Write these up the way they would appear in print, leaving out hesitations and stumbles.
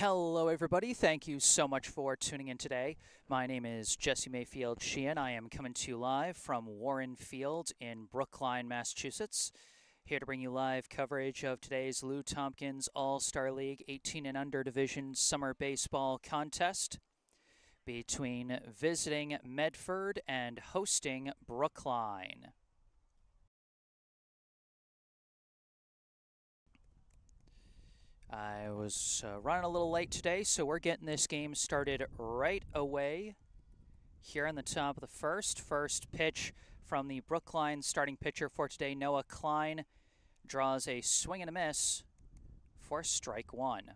Hello, everybody. Thank you so much for tuning in today. My name is Jesse Mayfield-Sheehan. I am coming to you live from Warren Field in Brookline, Massachusetts. Here to bring you live coverage of today's Lou Tompkins All-Star League 18 and Under Division Summer Baseball Contest between visiting Medford and hosting Brookline. I was running a little late today, so we're getting this game started right away. Here on the top of the first pitch from the Brookline starting pitcher for today, Noah Klein, draws a swing and a miss for strike one.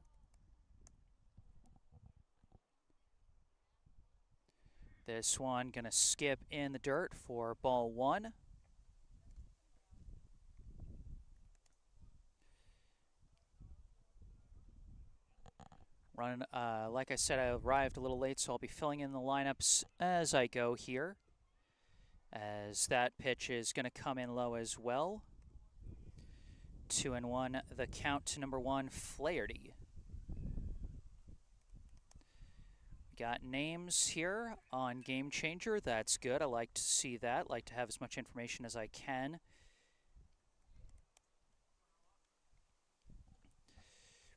This one gonna skip in the dirt for ball one. Like I said, I arrived a little late, so I'll be filling in the lineups as I go here. As that pitch is going to come in low as well. 2-1, the count to number one, Flaherty. Got names here on Game Changer. That's good. I like to see that. Like to have as much information as I can.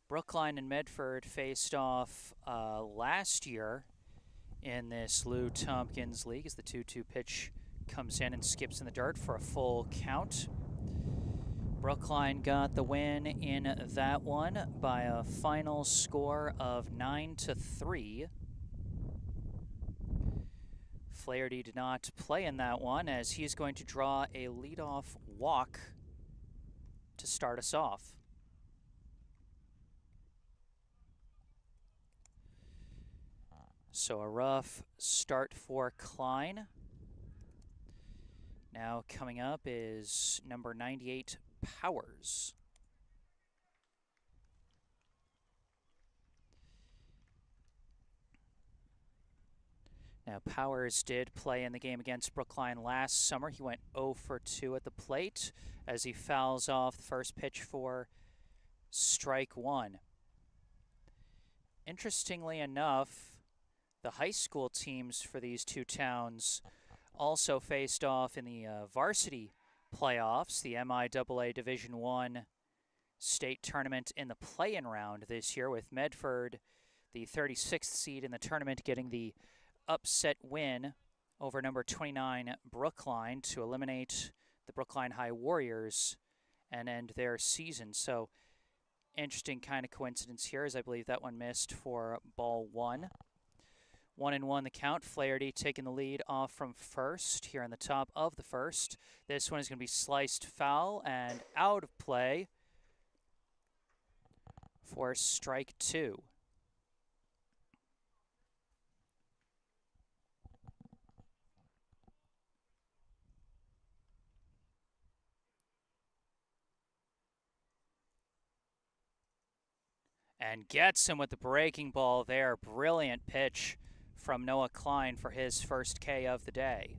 Brookline and Medford faced off last year in this Lou Tompkins League as the 2-2 pitch comes in and skips in the dirt for a full count. Brookline got the win in that one by a final score of 9-3. Flaherty did not play in that one as he's going to draw a leadoff walk to start us off. So a rough start for Klein. Now coming up is number 98, Powers. Now Powers did play in the game against Brookline last summer. He went 0 for 2 at the plate as he fouls off the first pitch for strike one. Interestingly enough, the high school teams for these two towns also faced off in the varsity playoffs, the MIAA Division I state tournament in the play-in round this year, with Medford, the 36th seed in the tournament, getting the upset win over number 29 Brookline to eliminate the Brookline High Warriors and end their season. So interesting kind of coincidence here, as I believe that one missed for ball one. 1-1 the count. Flaherty taking the lead off from first here on the top of the first. This one is going to be sliced foul and out of play for strike two. And gets him with the breaking ball there. Brilliant pitch from Noah Klein for his first K of the day.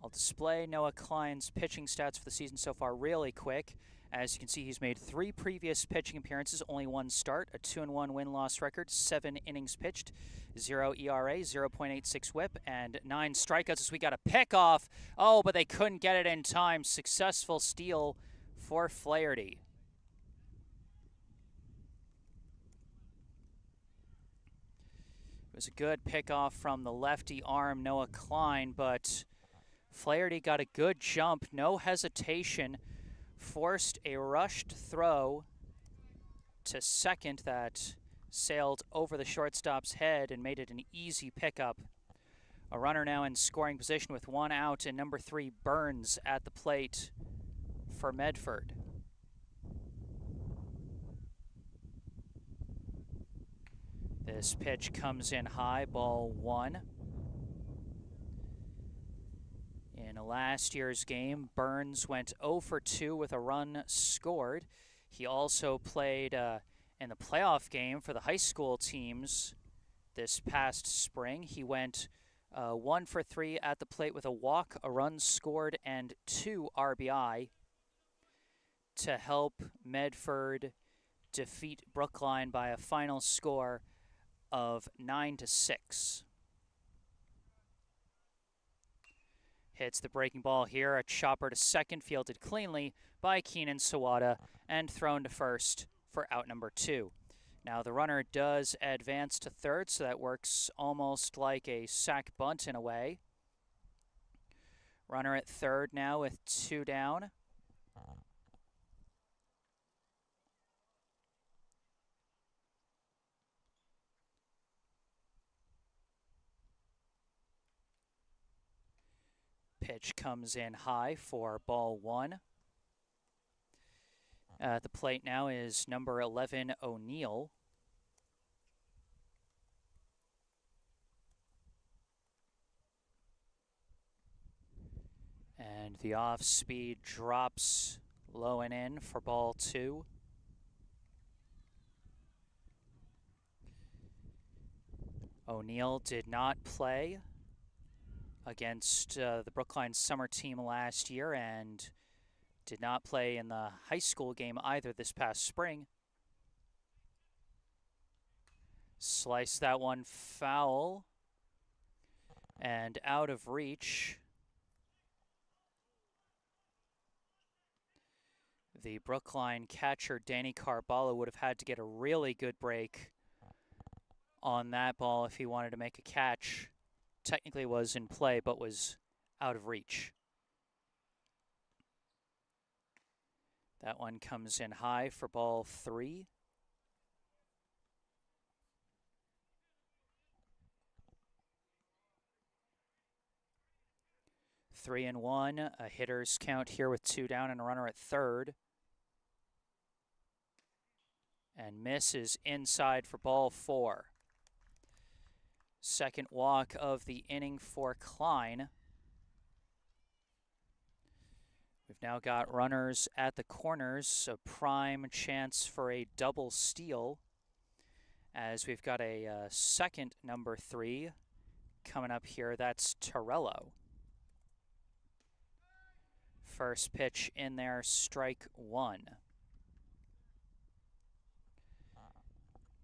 I'll display Noah Klein's pitching stats for the season so far really quick. As you can see, he's made 3 previous pitching appearances, only 1 start, a 2-1 win-loss record, 7 innings pitched, 0 ERA, 0.86 whip, and 9 strikeouts as we got a pickoff. Oh, but they couldn't get it in time. Successful steal for Flaherty. It was a good pickoff from the lefty arm, Noah Klein, but Flaherty got a good jump, no hesitation, forced a rushed throw to second that sailed over the shortstop's head and made it an easy pickup. A runner now in scoring position with 1 out, and number 3 Burns at the plate for Medford. This pitch comes in high, ball one. In last year's game, Burns went 0 for 2 with a run scored. He also played in the playoff game for the high school teams this past spring. He went 1 for 3 at the plate with a walk, a run scored, and 2 RBI. to help Medford defeat Brookline by a final score of 9-6. Hits the breaking ball here, a chopper to second, fielded cleanly by Keenan Sawada and thrown to first for out number 2. Now the runner does advance to third, so that works almost like a sac bunt in a way. Runner at third now with 2 down. Pitch comes in high for ball 1. At the plate now is number 11, O'Neill. And the off-speed drops low and in for ball 2. O'Neill did not play against the Brookline summer team last year and did not play in the high school game either this past spring. Slice that one foul and out of reach. The Brookline catcher, Danny Carballo, would have had to get a really good break on that ball if he wanted to make a catch. Technically was in play, but was out of reach. That one comes in high for ball 3. Three and one, a hitter's count here with 2 down and a runner at third. And misses inside for ball 4. Second walk of the inning for Klein. We've now got runners at the corners, a prime chance for a double steal, as we've got a second number 3 coming up here. That's Torello. First pitch in there, strike 1.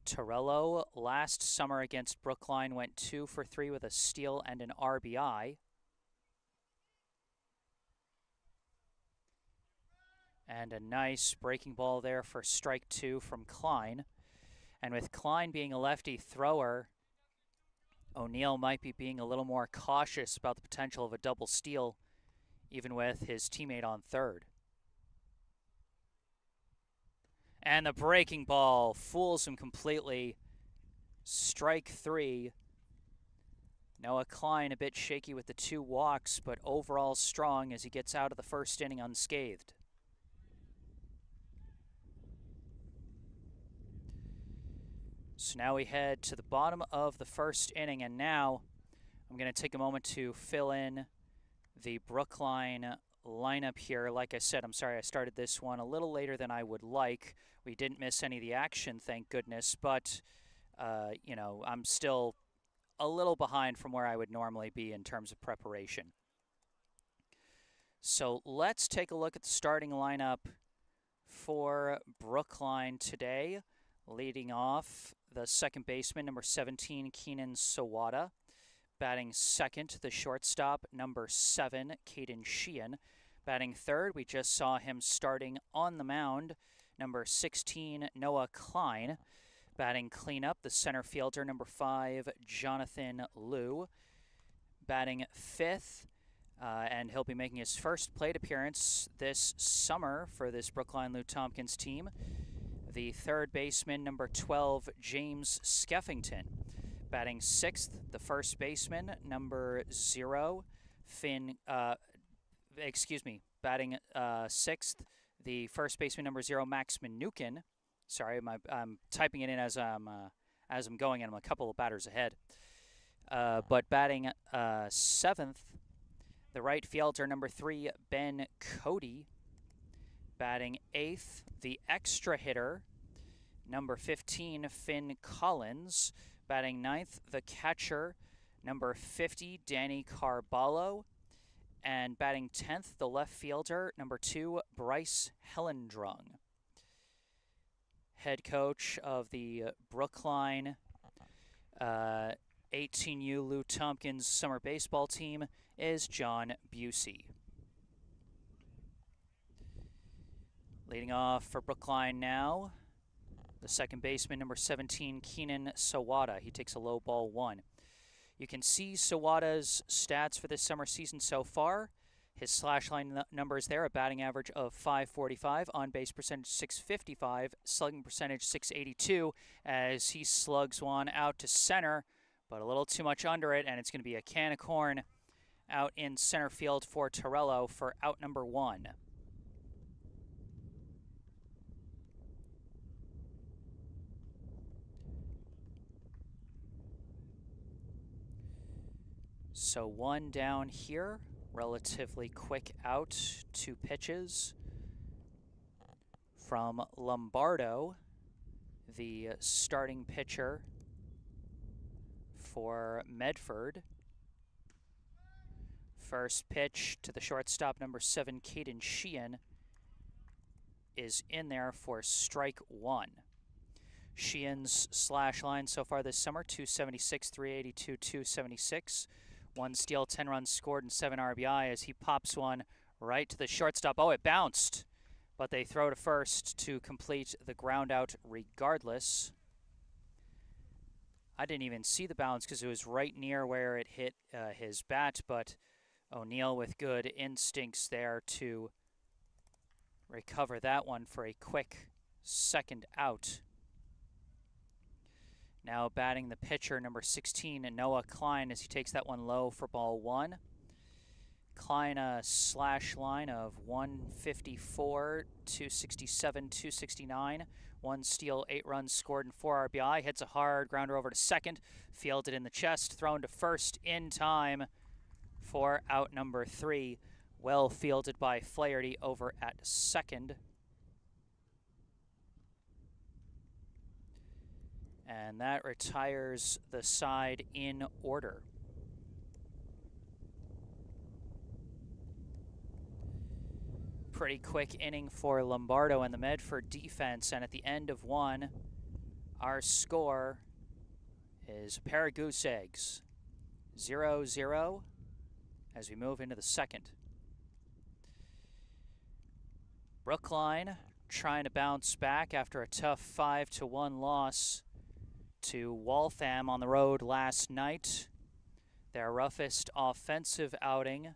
Torello last summer against Brookline went 2 for 3 with a steal and an RBI. And a nice breaking ball there for strike 2 from Klein. And with Klein being a lefty thrower, O'Neill might be being a little more cautious about the potential of a double steal, even with his teammate on third. And the breaking ball fools him completely. Strike 3. Noah Klein a bit shaky with the 2 walks, but overall strong as he gets out of the first inning unscathed. So now we head to the bottom of the first inning, and now I'm going to take a moment to fill in the Brookline lineup here. Like I said, I'm sorry I started this one a little later than I would like. We didn't miss any of the action, thank goodness, but, you know, I'm still a little behind from where I would normally be in terms of preparation. So let's take a look at the starting lineup for Brookline today. Leading off, the second baseman, number 17, Keenan Sawada. Batting second, the shortstop, number 7, Mayfield-Sheehan. Batting third, we just saw him starting on the mound, number 16, Noah Klein. Batting cleanup, the center fielder, number 5, Jonathan Liu. Batting fifth, and he'll be making his first plate appearance this summer for this Brookline Lou Tompkins team, the third baseman, number 12, James Skeffington. Batting sixth, the first baseman, number 0, batting sixth, the first baseman, number 0, Max Minukin. Sorry, I'm typing it in as I'm going, and I'm a couple of batters ahead. But batting seventh, the right fielder, number 3, Ben Cody. Batting eighth, the extra hitter, number 15, Finn Collins. Batting ninth, the catcher, number 50, Danny Carballo. And batting 10th, the left fielder, number 2, Bryce Hellendrung. Head coach of the Brookline 18U Lou Tompkins summer baseball team is John Busey. Leading off for Brookline now, the second baseman, number 17, Keenan Sawada. He takes a low ball 1. You can see Sawada's stats for this summer season so far. His slash line numbers there, a batting average of .545, on-base percentage .655, slugging percentage .682, as he slugs one out to center, but a little too much under it, and it's going to be a can of corn out in center field for Torello for out number 1. So 1 down here, relatively quick out, 2 pitches from Lombardo, the starting pitcher for Medford. First pitch to the shortstop, number 7, Mayfield-Sheehan, is in there for strike 1. Sheehan's slash line so far this summer, 276, 382, 276. 1 steal, 10 runs scored, and 7 RBI as he pops one right to the shortstop. Oh, it bounced, but they throw to first to complete the ground out regardless. I didn't even see the bounce because it was right near where it hit his bat, but O'Neill with good instincts there to recover that one for a quick second out. Now batting the pitcher, number 16, Noah Klein, as he takes that one low for ball 1. Klein, a slash line of 154, 267, 269. 1 steal, 8 runs scored, and 4 RBI. Hits a hard grounder over to second. Fielded in the chest, thrown to first in time for out number 3. Well fielded by Flaherty over at second. And that retires the side in order. Pretty quick inning for Lombardo and the Medford defense, and at the end of 1, our score is a pair of goose eggs. 0-0 as we move into the second. Brookline trying to bounce back after a tough 5-1 loss to Waltham on the road last night. Their roughest offensive outing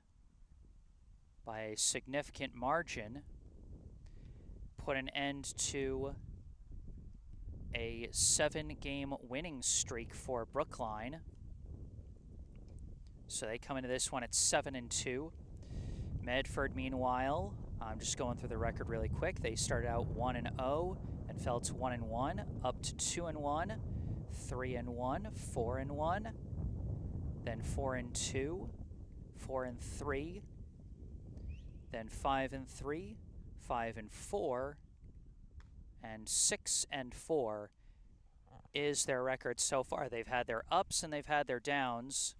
by a significant margin put an end to a 7-game winning streak for Brookline. So they come into this one at 7-2. Medford, meanwhile, I'm just going through the record really quick. They started out 1-0 and fell to 1-1, up to 2-1. 3-1, 4-1, then 4-2, 4-3, then 5-3, 5-4, and 6-4 is their record so far. They've had their ups and they've had their downs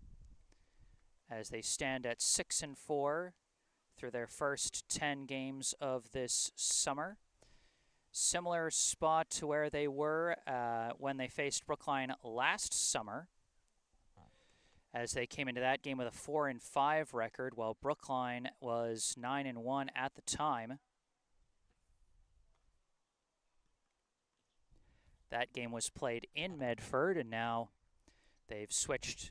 as they stand at 6-4 through their first 10 games of this summer. Similar spot to where they were when they faced Brookline last summer, as they came into that game with a 4-5 record, while Brookline was 9-1 at the time. That game was played in Medford, and now they've switched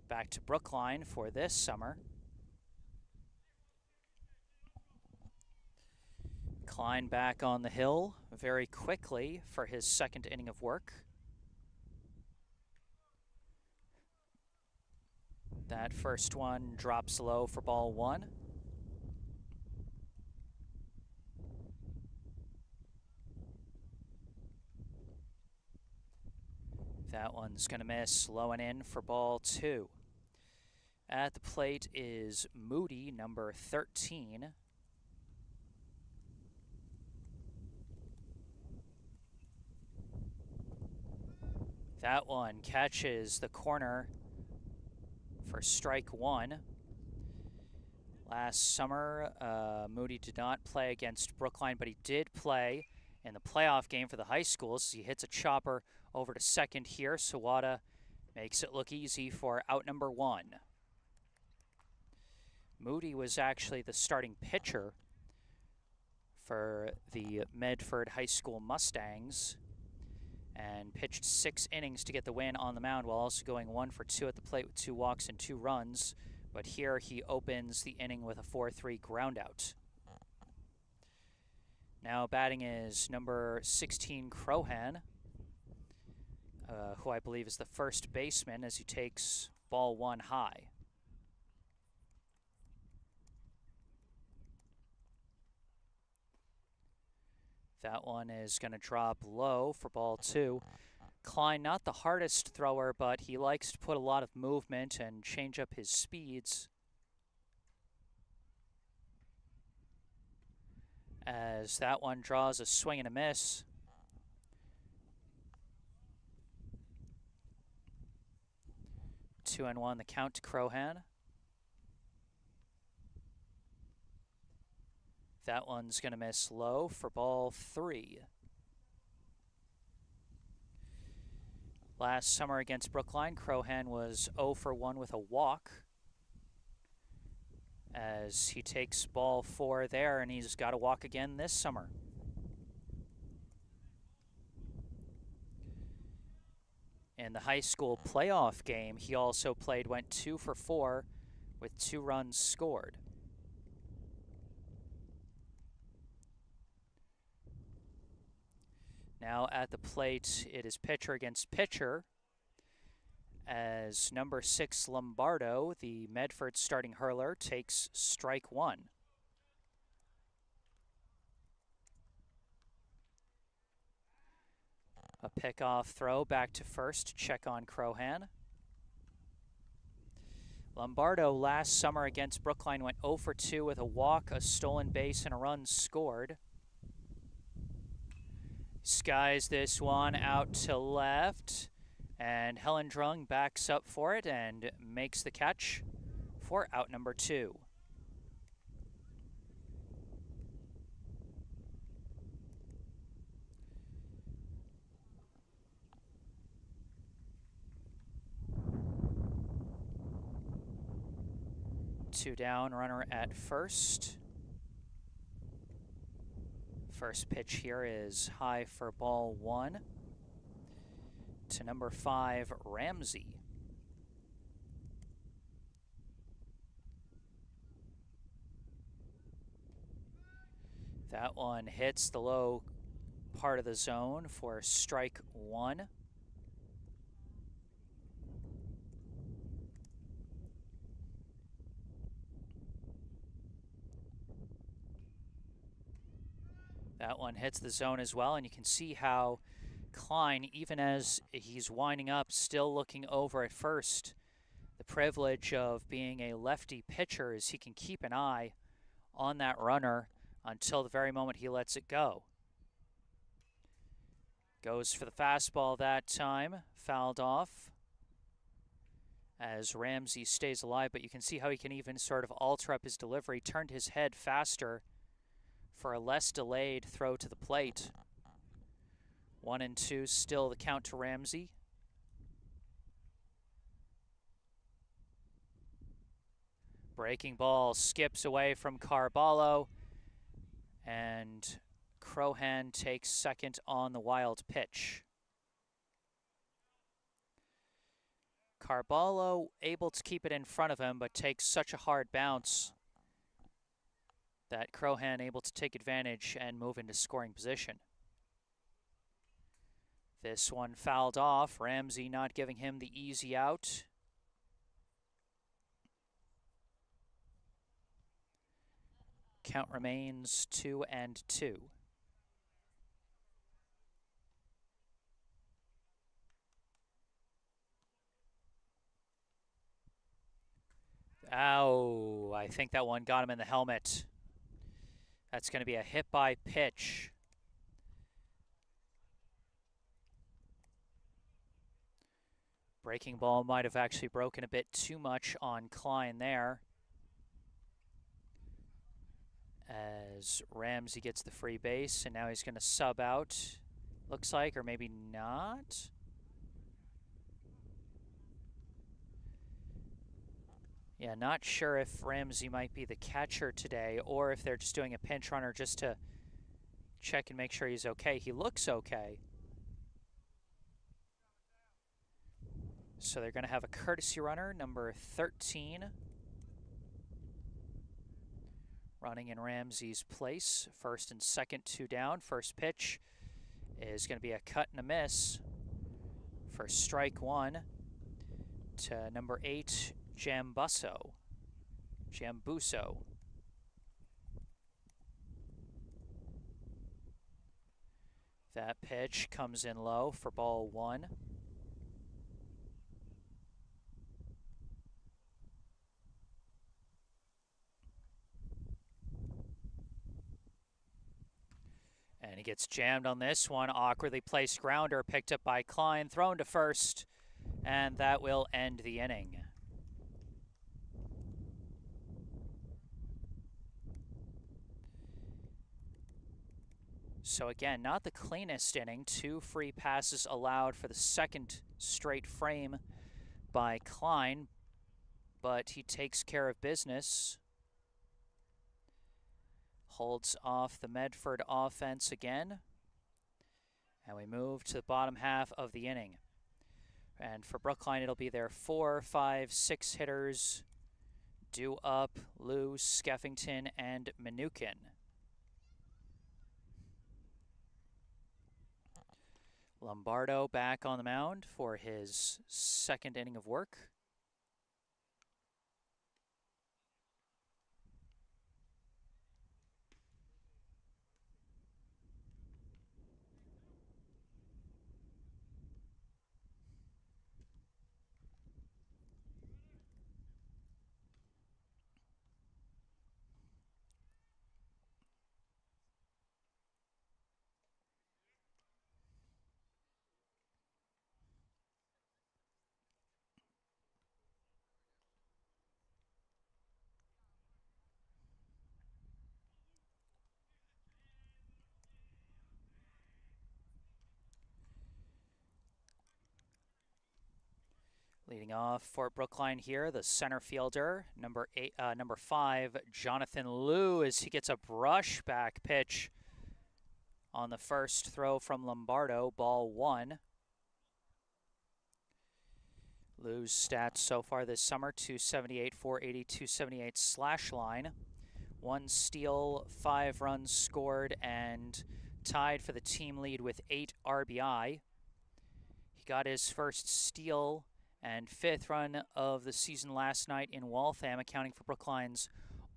back to Brookline for this summer. Klein back on the hill very quickly for his second inning of work. That first one drops low for ball 1. That one's going to miss, low and in for ball 2. At the plate is Moody, number 13. That one catches the corner for strike 1. Last summer, Moody did not play against Brookline, but he did play in the playoff game for the high schools. He hits a chopper over to second here. Sawada makes it look easy for out number 1. Moody was actually the starting pitcher for the Medford High School Mustangs and pitched 6 innings to get the win on the mound while also going 1 for 2 at the plate with 2 walks and 2 runs. But here he opens the inning with a 4-3 groundout. Now batting is number 16, Crohan, who I believe is the first baseman as he takes ball 1 high. That one is going to drop low for ball 2. Klein, not the hardest thrower, but he likes to put a lot of movement and change up his speeds. As that one draws a swing and a miss. Two and one, the count to Crohan. That one's going to miss low for ball 3. Last summer against Brookline, Crohan was 0 for 1 with a walk as he takes ball 4 there, and he's got to walk again this summer. In the high school playoff game, he also went 2 for 4 with 2 runs scored. Now at the plate, it is pitcher against pitcher as number 6, Lombardo, the Medford starting hurler, takes strike 1. A pickoff throw back to first, check on Crohan. Lombardo last summer against Brookline went 0 for 2 with a walk, a stolen base, and a run scored. Skies this one out to left, and Hellendrung backs up for it and makes the catch for out number 2. Two down, runner at first. First pitch here is high for ball 1 to number 5, Ramsey. That one hits the low part of the zone for strike 1. That one hits the zone as well, and you can see how Klein, even as he's winding up, still looking over at first. The privilege of being a lefty pitcher is he can keep an eye on that runner until the very moment he lets it go. Goes for the fastball that time, fouled off as Ramsey stays alive, but you can see how he can even sort of alter up his delivery, turned his head faster for a less delayed throw to the plate. 1-2, still the count to Ramsey. Breaking ball skips away from Carballo, and Crohan takes second on the wild pitch. Carballo able to keep it in front of him, but takes such a hard bounce that Crohan able to take advantage and move into scoring position. This one fouled off, Ramsey not giving him the easy out. Count remains 2-2. Ow, I think that one got him in the helmet. That's going to be a hit by pitch. Breaking ball might have actually broken a bit too much on Klein there. as Ramsey gets the free base, and now he's going to sub out, looks like, or maybe not. Yeah, not sure if Ramsey might be the catcher today or if they're just doing a pinch runner just to check and make sure he's okay. He looks okay. So they're going to have a courtesy runner, number 13, running in Ramsey's place. First and second, 2 down. First pitch is going to be a cut and a miss for strike 1 to number 8, Jambuso. That pitch comes in low for ball 1. And he gets jammed on this one. Awkwardly placed grounder picked up by Klein, thrown to first, and that will end the inning. So again, not the cleanest inning. 2 free passes allowed for the second straight frame by Klein, but he takes care of business. Holds off the Medford offense again. And we move to the bottom half of the inning. And for Brookline, it'll be their 4, 5, 6 hitters. Due up, Lou, Skeffington, and Minukin. Lombardo back on the mound for his second inning of work. Leading off for Brookline here, the center fielder, number 5, Jonathan Liu, as he gets a brush back pitch on the first throw from Lombardo, ball 1. Liu's stats so far this summer: 278, 480, 278 slash line, 1 steal, 5 runs scored, and tied for the team lead with 8 RBI. He got his first steal and 5th run of the season last night in Waltham, accounting for Brookline's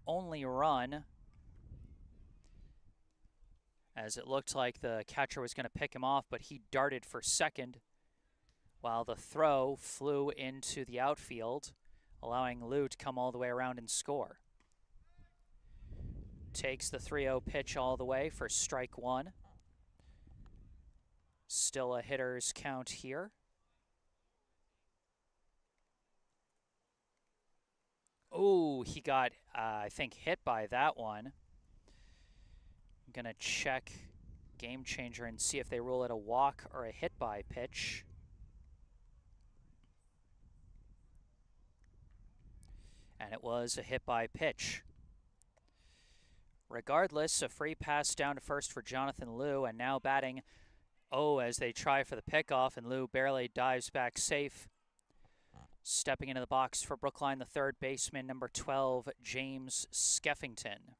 only run, as it looked like the catcher was going to pick him off, but he darted for second while the throw flew into the outfield, allowing Lou to come all the way around and score. Takes the 3-0 pitch all the way for strike 1. Still a hitter's count here. Oh, he got, I think, hit by that one. I'm going to check Game Changer and see if they rule it a walk or a hit by pitch. And it was a hit by pitch. Regardless, a free pass down to first for Jonathan Liu, and now batting, as they try for the pickoff, and Liu barely dives back safe. Stepping into the box for Brookline, the third baseman, number 12, James Skeffington.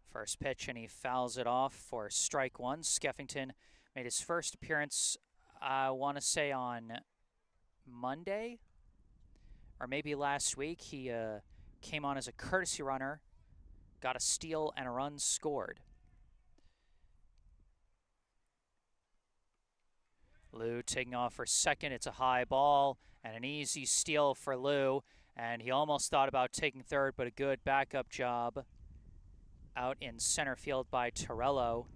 First pitch, and he fouls it off for strike 1. Skeffington made his first appearance, I want to say on Monday, or maybe last week. He came on as a courtesy runner, got a steal and a run scored. Liu taking off for second. It's a high ball and an easy steal for Liu, and he almost thought about taking third, but a good backup job out in center field by Torello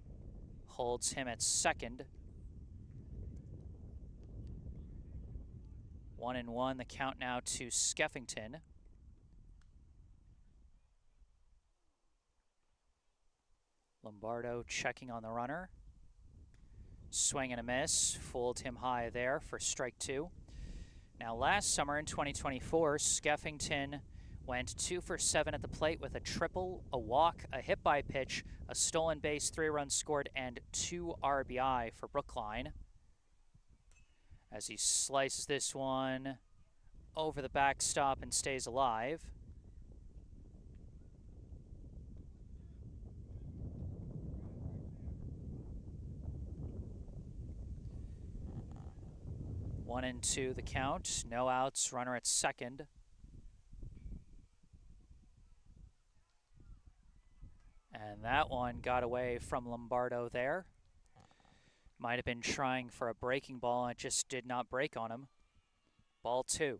holds him at second. 1-1, the count now to Skeffington. Lombardo checking on the runner. Swing and a miss. Fooled him high there for strike 2. Now last summer in 2024, Skeffington went 2 for 7 at the plate with a triple, a walk, a hit by pitch, a stolen base, 3 runs scored, and 2 RBI for Brookline. As he slices this one over the backstop and stays alive. One and two the count, no outs, runner at second. And that one got away from Lombardo there. Might have been trying for a breaking ball and it just did not break on him. Ball 2.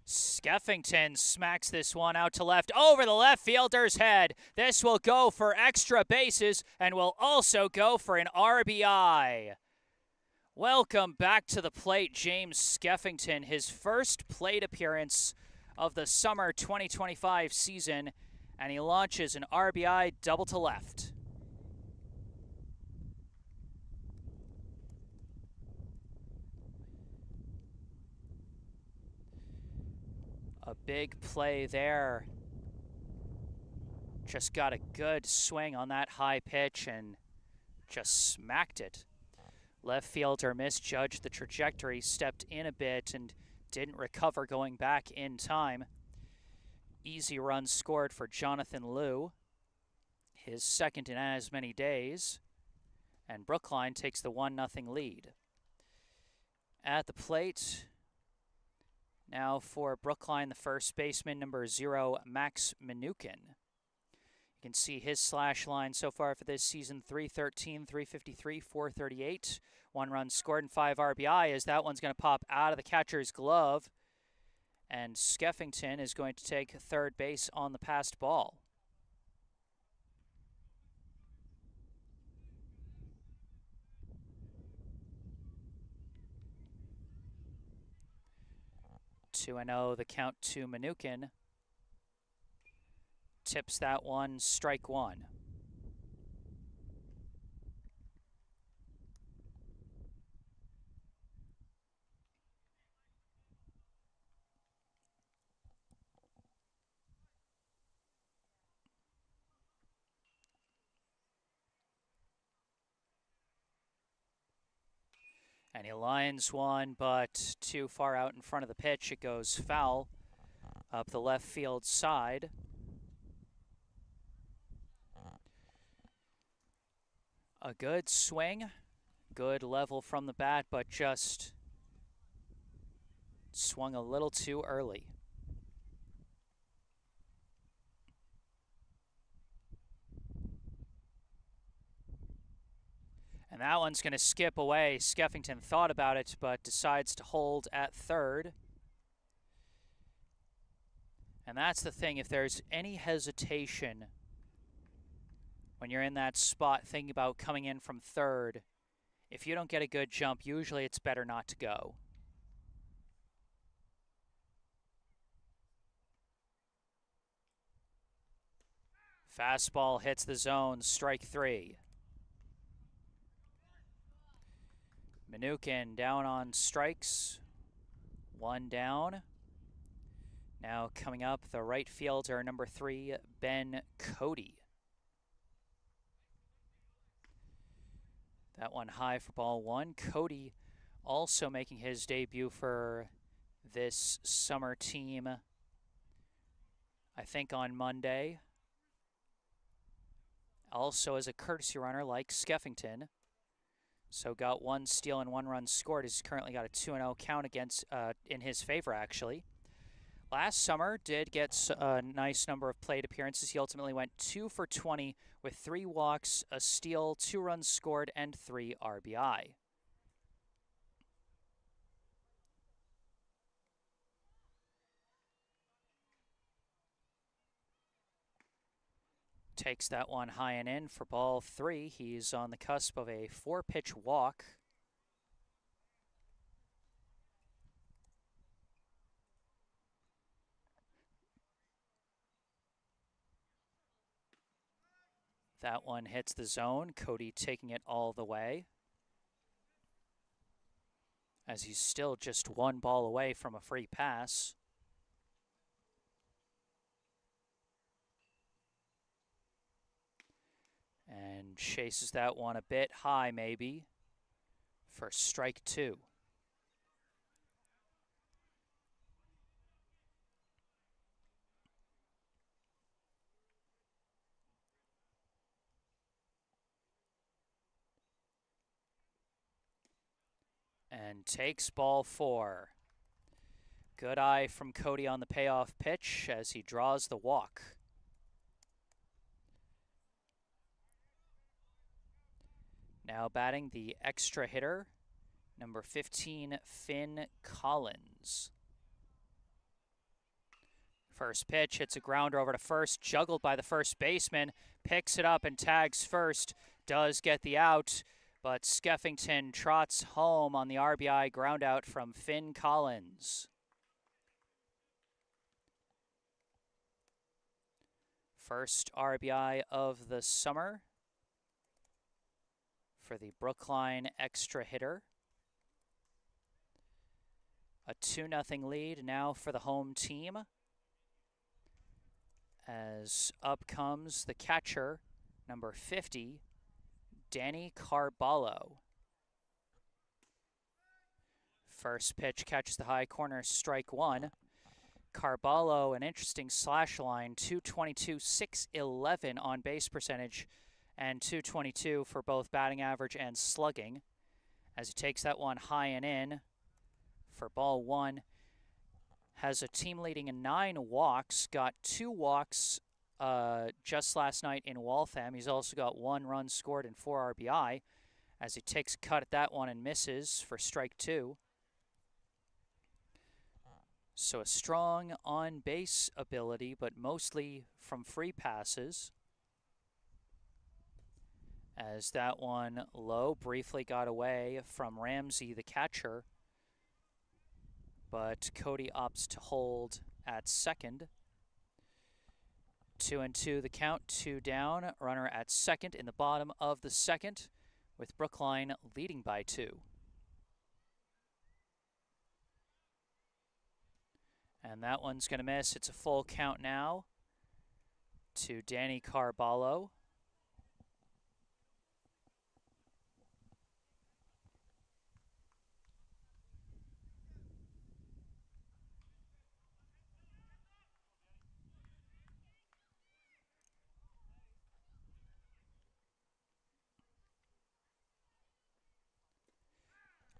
Skeffington smacks this one out to left over the left fielder's head. This will go for extra bases and will also go for an RBI. Welcome back to the plate, James Skeffington, his first plate appearance of the summer 2025 season, and he launches an RBI double to left. A big play there. Just got a good swing on that high pitch and just smacked it. Left fielder misjudged the trajectory, stepped in a bit and didn't recover going back in time. Easy run scored for Jonathan Liu, his second in as many days, and Brookline takes the 1-0 lead. At the plate, now for Brookline, the first baseman, number 0, Max Minukin. You can see his slash line so far for this season, 313, 353, 438. 1 run scored and 5 RBI, as that one's going to pop out of the catcher's glove. And Skeffington is going to take third base on the passed ball. Two and 0 the count to Minukin. Tips that one, strike 1. And he lines one, but too far out in front of the pitch. It goes foul up the left field side. A good swing, good level from the bat, but just swung a little too early. And that one's going to skip away. Skeffington thought about it, but decides to hold at third. And that's the thing, if there's any hesitation when you're in that spot thinking about coming in from third, if you don't get a good jump, usually it's better not to go. Fastball hits the zone, strike 3. Minukin down on strikes, 1 down. Now coming up, the right fielder, number 3, Ben Cody. That one high for ball 1. Cody also making his debut for this summer team, I think on Monday. Also as a courtesy runner like Skeffington. So got 1 steal and 1 run scored. He's currently got a 2-0 count against in his favor, actually. Last summer did get a nice number of plate appearances. He ultimately went 2 for 20 with 3 walks, a steal, 2 runs scored, and 3 RBI. Takes that one high and in for ball 3. He's on the cusp of a 4-pitch walk. That one hits the zone. Cody taking it all the way, as he's still just one ball away from a free pass. And chases that one a bit high, maybe, for strike two. And takes ball four. Good eye from Cody on the payoff pitch as he draws the walk. Now batting the extra hitter, number 15, Finn Collins. First pitch hits a grounder over to first, juggled by the first baseman, picks it up and tags first, does get the out, but Skeffington trots home on the RBI ground out from Finn Collins. First RBI of the summer for the Brookline extra hitter. A 2-0 lead now for the home team, as up comes the catcher, number 50, Danny Carballo. First pitch catches the high corner, strike one. Carballo, an interesting slash line, 222, 611 on base percentage, and 222 for both batting average and slugging, as he takes that one high and in for ball one. Has a team leading 9 walks, got 2 walks just last night in Waltham. He's also got 1 run scored and 4 RBI, as he takes a cut at that one and misses for strike two. So a strong on-base ability, but mostly from free passes. As that one low briefly got away from Ramsey, the catcher, but Cody opts to hold at second. 2-2 the count, 2 down. Runner at second in the bottom of the second, with Brookline leading by 2. And that one's going to miss. It's a full count now to Danny Carballo.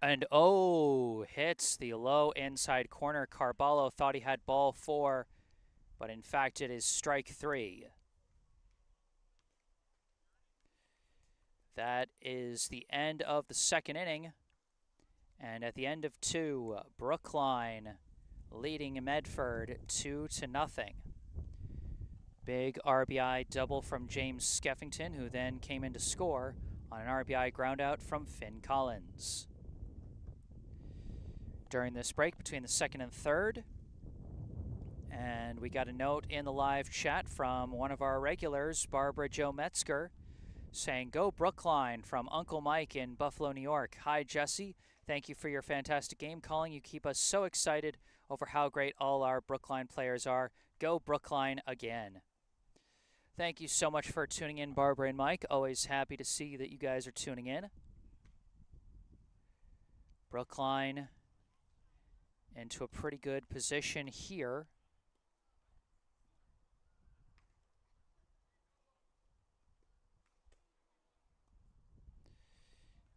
And hits the low inside corner. Carballo thought he had ball 4, but in fact it is strike 3. That is the end of the second inning. And at the end of 2, Brookline leading Medford 2-0. Big RBI double from James Skeffington, who then came in to score on an RBI groundout from Finn Collins. During this break between the second and third, and we got a note in the live chat from one of our regulars, Barbara Jo Metzger, saying, "Go Brookline," from Uncle Mike in Buffalo, New York. Hi, Jesse. Thank you for your fantastic game calling. You keep us so excited over how great all our Brookline players are. Go Brookline again. Thank you so much for tuning in, Barbara and Mike. Always happy to see that you guys are tuning in. Brookline into a pretty good position here.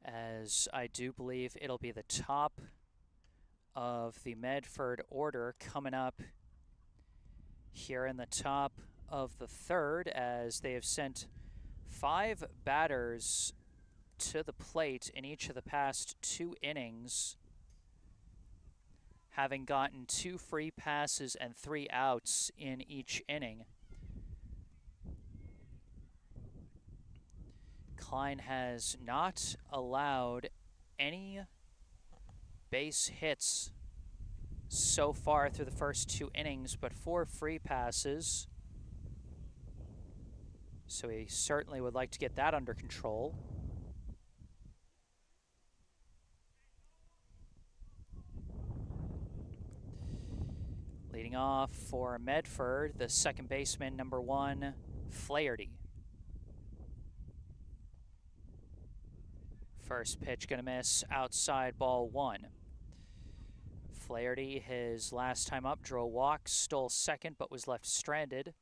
As I do believe it'll be the top of the Medford order coming up here in the top of the third, as they have sent 5 batters to the plate in each of the past 2 innings, having gotten 2 free passes and 3 outs in each inning. Klein has not allowed any base hits so far through the first 2 innings, but 4 free passes. So he certainly would like to get that under control. Leading off for Medford, the second baseman, number 1, Flaherty. First pitch going to miss, outside, ball 1. Flaherty, his last time up, drew a walk, stole second, but was left stranded.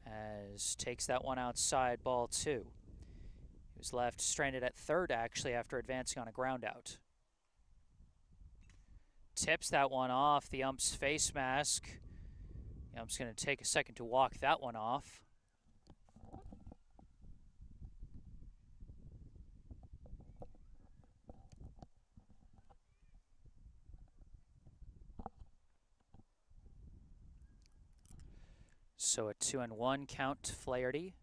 As takes that one outside, ball 2. He was left stranded at third, actually, after advancing on a ground out. Tips that one off the ump's face mask. The ump's going to take a second to walk that one off. So a 2-1 count to Flaherty.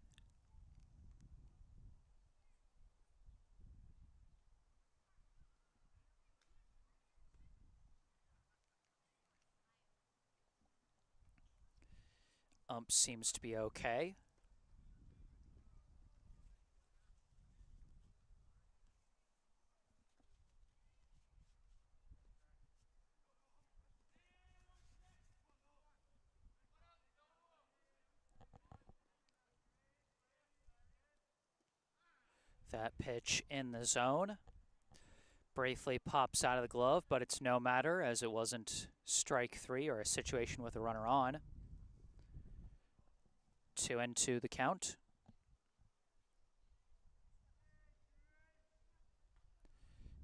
Ump seems to be okay. That pitch in the zone. Briefly pops out of the glove, but it's no matter as it wasn't strike 3 or a situation with a runner on. 2-2 the count.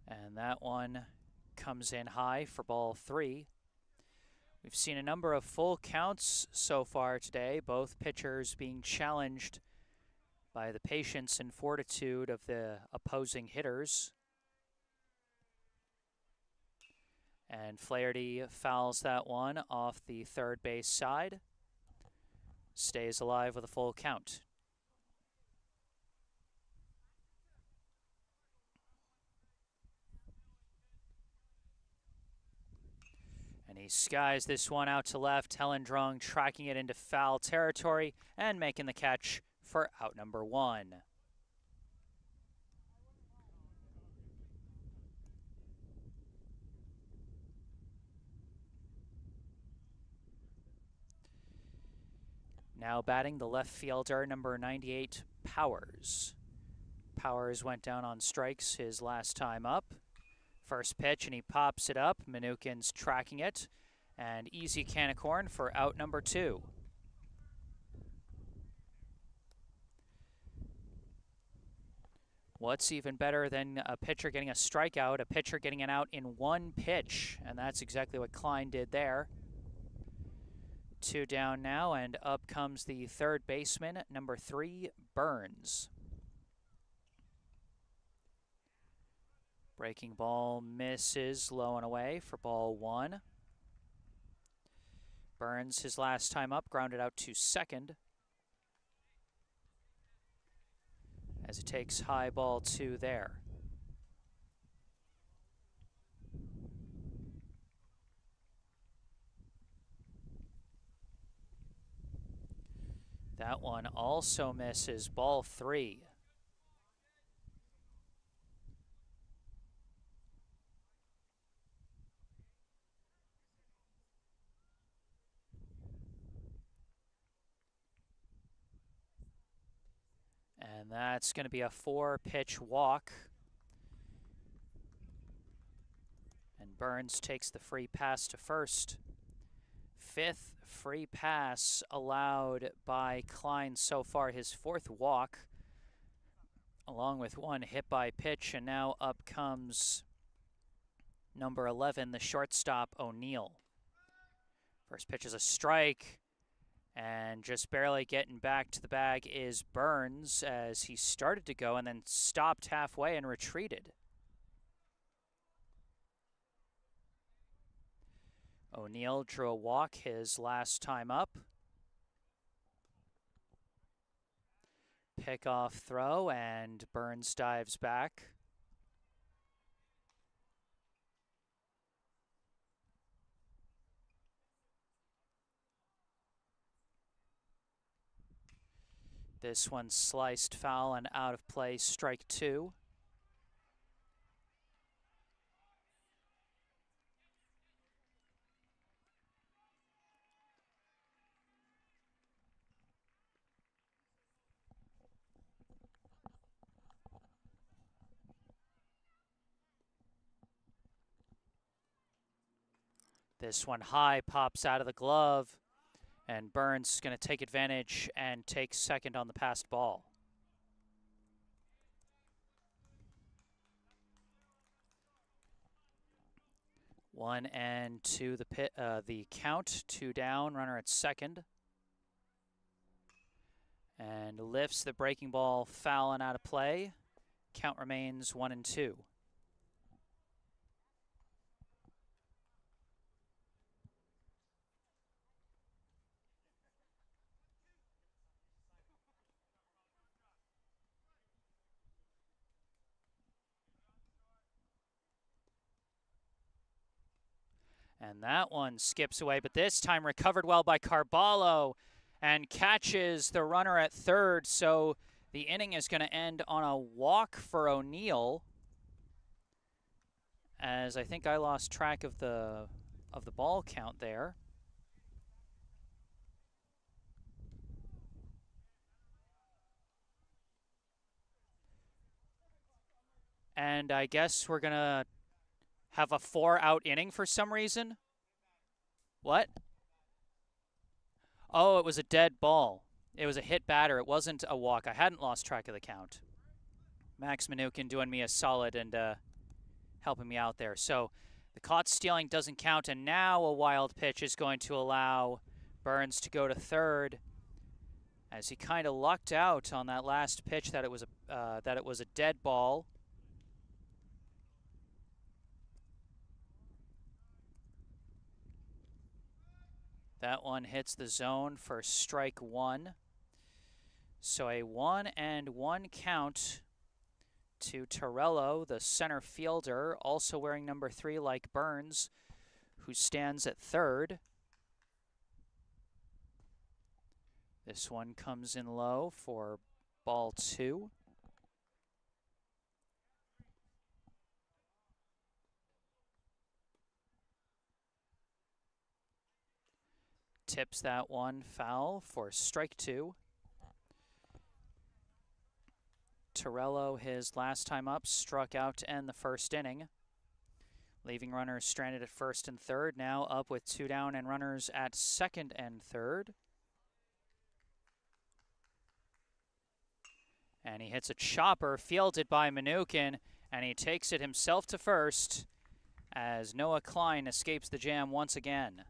And that one comes in high for ball 3. We've seen a number of full counts so far today, both pitchers being challenged by the patience and fortitude of the opposing hitters. And Flaherty fouls that one off the third base side. Stays alive with a full count. And he skies this one out to left. Hellendrung tracking it into foul territory and making the catch for out number 1. Now batting the left fielder, number 98, Powers. Powers went down on strikes his last time up. First pitch, and he pops it up. Manukin's tracking it. And easy can of corn for out number 2. What's even better than a pitcher getting a strikeout, a pitcher getting an out in one pitch? And that's exactly what Klein did there. 2 down now, and up comes the third baseman, number 3, Burns. Breaking ball misses low and away for ball 1. Burns, his last time up, grounded out to second. As it takes high ball 2 there. That one also misses, ball 3. And that's going to be a 4-pitch walk. And Burns takes the free pass to first. 5th free pass allowed by Klein so far, his 4th walk, along with 1 hit by pitch. And now up comes number 11, the shortstop, O'Neill. First pitch is a strike. And just barely getting back to the bag is Burns as he started to go and then stopped halfway and retreated. O'Neill drew a walk his last time up. Pickoff throw, and Burns dives back. This one sliced foul and out of play, strike 2. This one high, pops out of the glove, and Burns is going to take advantage and take second on the passed ball. 1-2 the count, 2 down, runner at second. And lifts the breaking ball foul and out of play. Count remains 1-2. And that one skips away, but this time recovered well by Carballo and catches the runner at third. So the inning is going to end on a walk for O'Neill, as I think I lost track of the ball count there. And I guess we're going to have a 4-out inning for some reason. What? Oh, it was a dead ball. It was a hit batter. It wasn't a walk. I hadn't lost track of the count. Max Mnookin doing me a solid and helping me out there. So the caught stealing doesn't count, and now a wild pitch is going to allow Burns to go to third, as he kind of lucked out on that last pitch that it was a dead ball. That one hits the zone for strike 1. So a 1-1 count to Torello, the center fielder, also wearing number 3 like Burns, who stands at third. This one comes in low for ball 2. Tips that one foul for strike 2. Torello, his last time up, struck out to end the first inning, leaving runners stranded at first and third, now up with 2 down and runners at second and third. And he hits a chopper fielded by Mnookin, and he takes it himself to first as Noah Klein escapes the jam once again.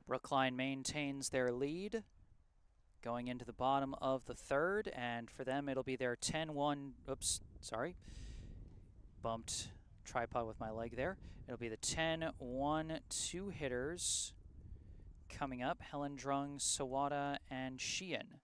Brookline maintains their lead going into the bottom of the third, and for them it'll be their 10-1, oops, sorry, bumped tripod with my leg there. It'll be the 10-1 two-hitters coming up, Helendrung, Sawada, and Sheehan.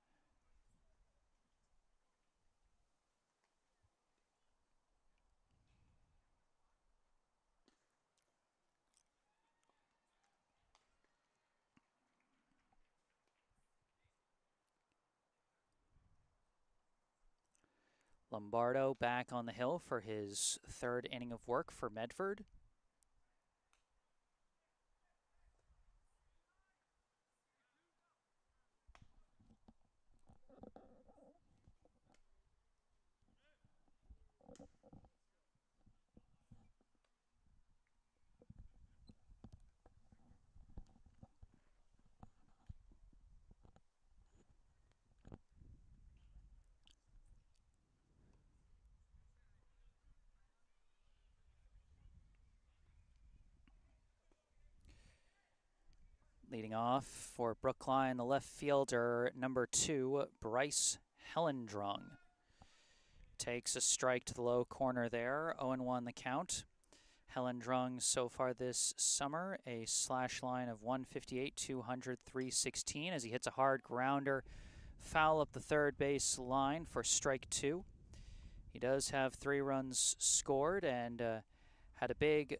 Lombardo back on the hill for his third inning of work for Medford. Leading off for Brookline, the left fielder, number 2, Bryce Helendrung. Takes a strike to the low corner there, 0-1 the count. Helendrung so far this summer, a slash line of 158, 200, 316 as he hits a hard grounder foul up the third base line for strike 2. He does have 3 runs scored and Had a big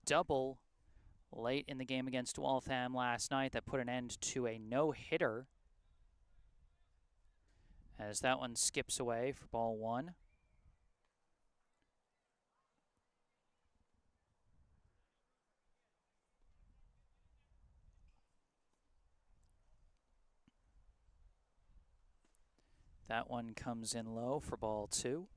double late in the game against Waltham last night that put an end to a no-hitter, as that one skips away for ball one. That one comes in low for ball two.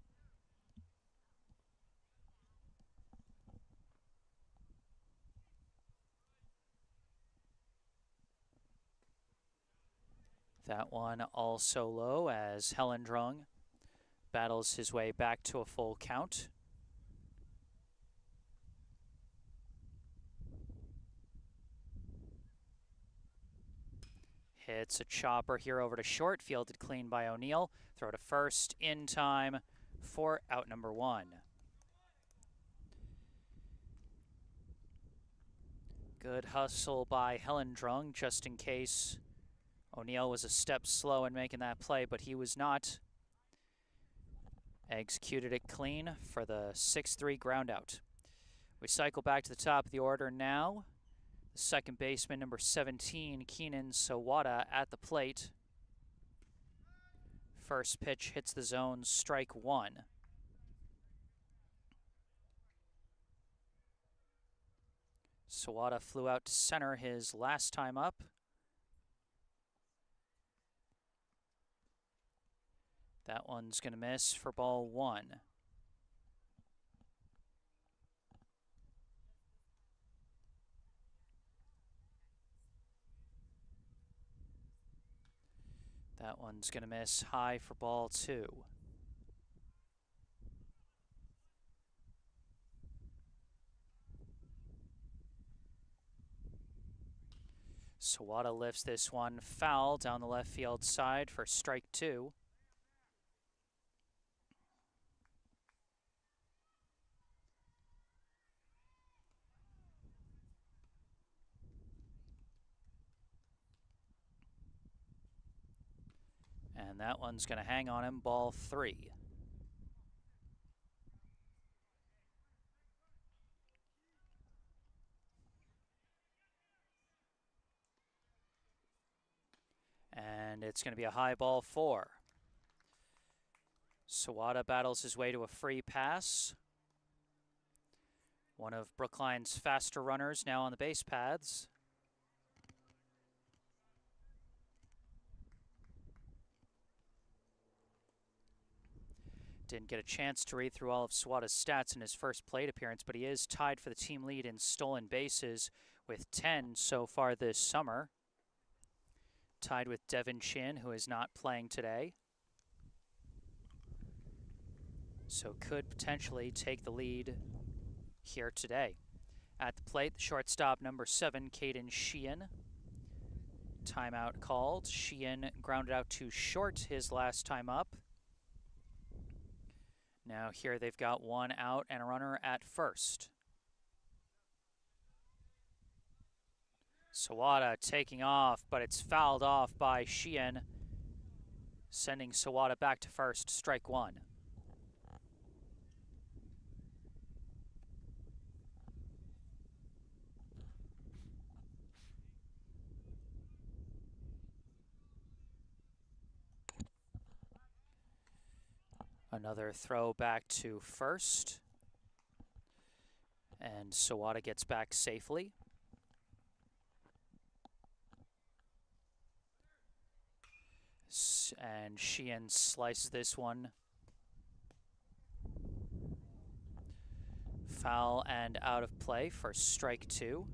That one also low as Hellendrung battles his way back to a full count. Hits a chopper here over to short, fielded clean by O'Neill. Throw to first in time for out number one. Good hustle by Hellendrung just in case O'Neill was a step slow in making that play, but he was not. Executed it clean for the 6-3 ground out. We cycle back to the top of the order now. The second baseman, number 17, Keenan Sawada at the plate. First pitch hits the zone, strike one. Sawada flew out to center his last time up. That one's going to miss for ball one. That one's going to miss high for ball two. Sawada lifts this one foul down the left field side for strike two. And that one's going to hang on him, ball three. And it's going to be a high ball four. Sawada battles his way to a free pass. One of Brookline's faster runners now on the base paths. Didn't get a chance to read through all of Sawada's stats in his first plate appearance, but he is tied for the team lead in stolen bases with 10 so far this summer. Tied with Devin Chin, who is not playing today. So could potentially take the lead here today. At the plate, the shortstop, number 7, Mayfield-Sheehan. Timeout called. Sheehan grounded out to short his last time up. Now here they've got one out and a runner at first. Sawada taking off, but it's fouled off by Sheehan, sending Sawada back to first, strike one. Another throw back to first, and Sawada gets back safely. And Sheehan slices this one. Foul and out of play for strike two.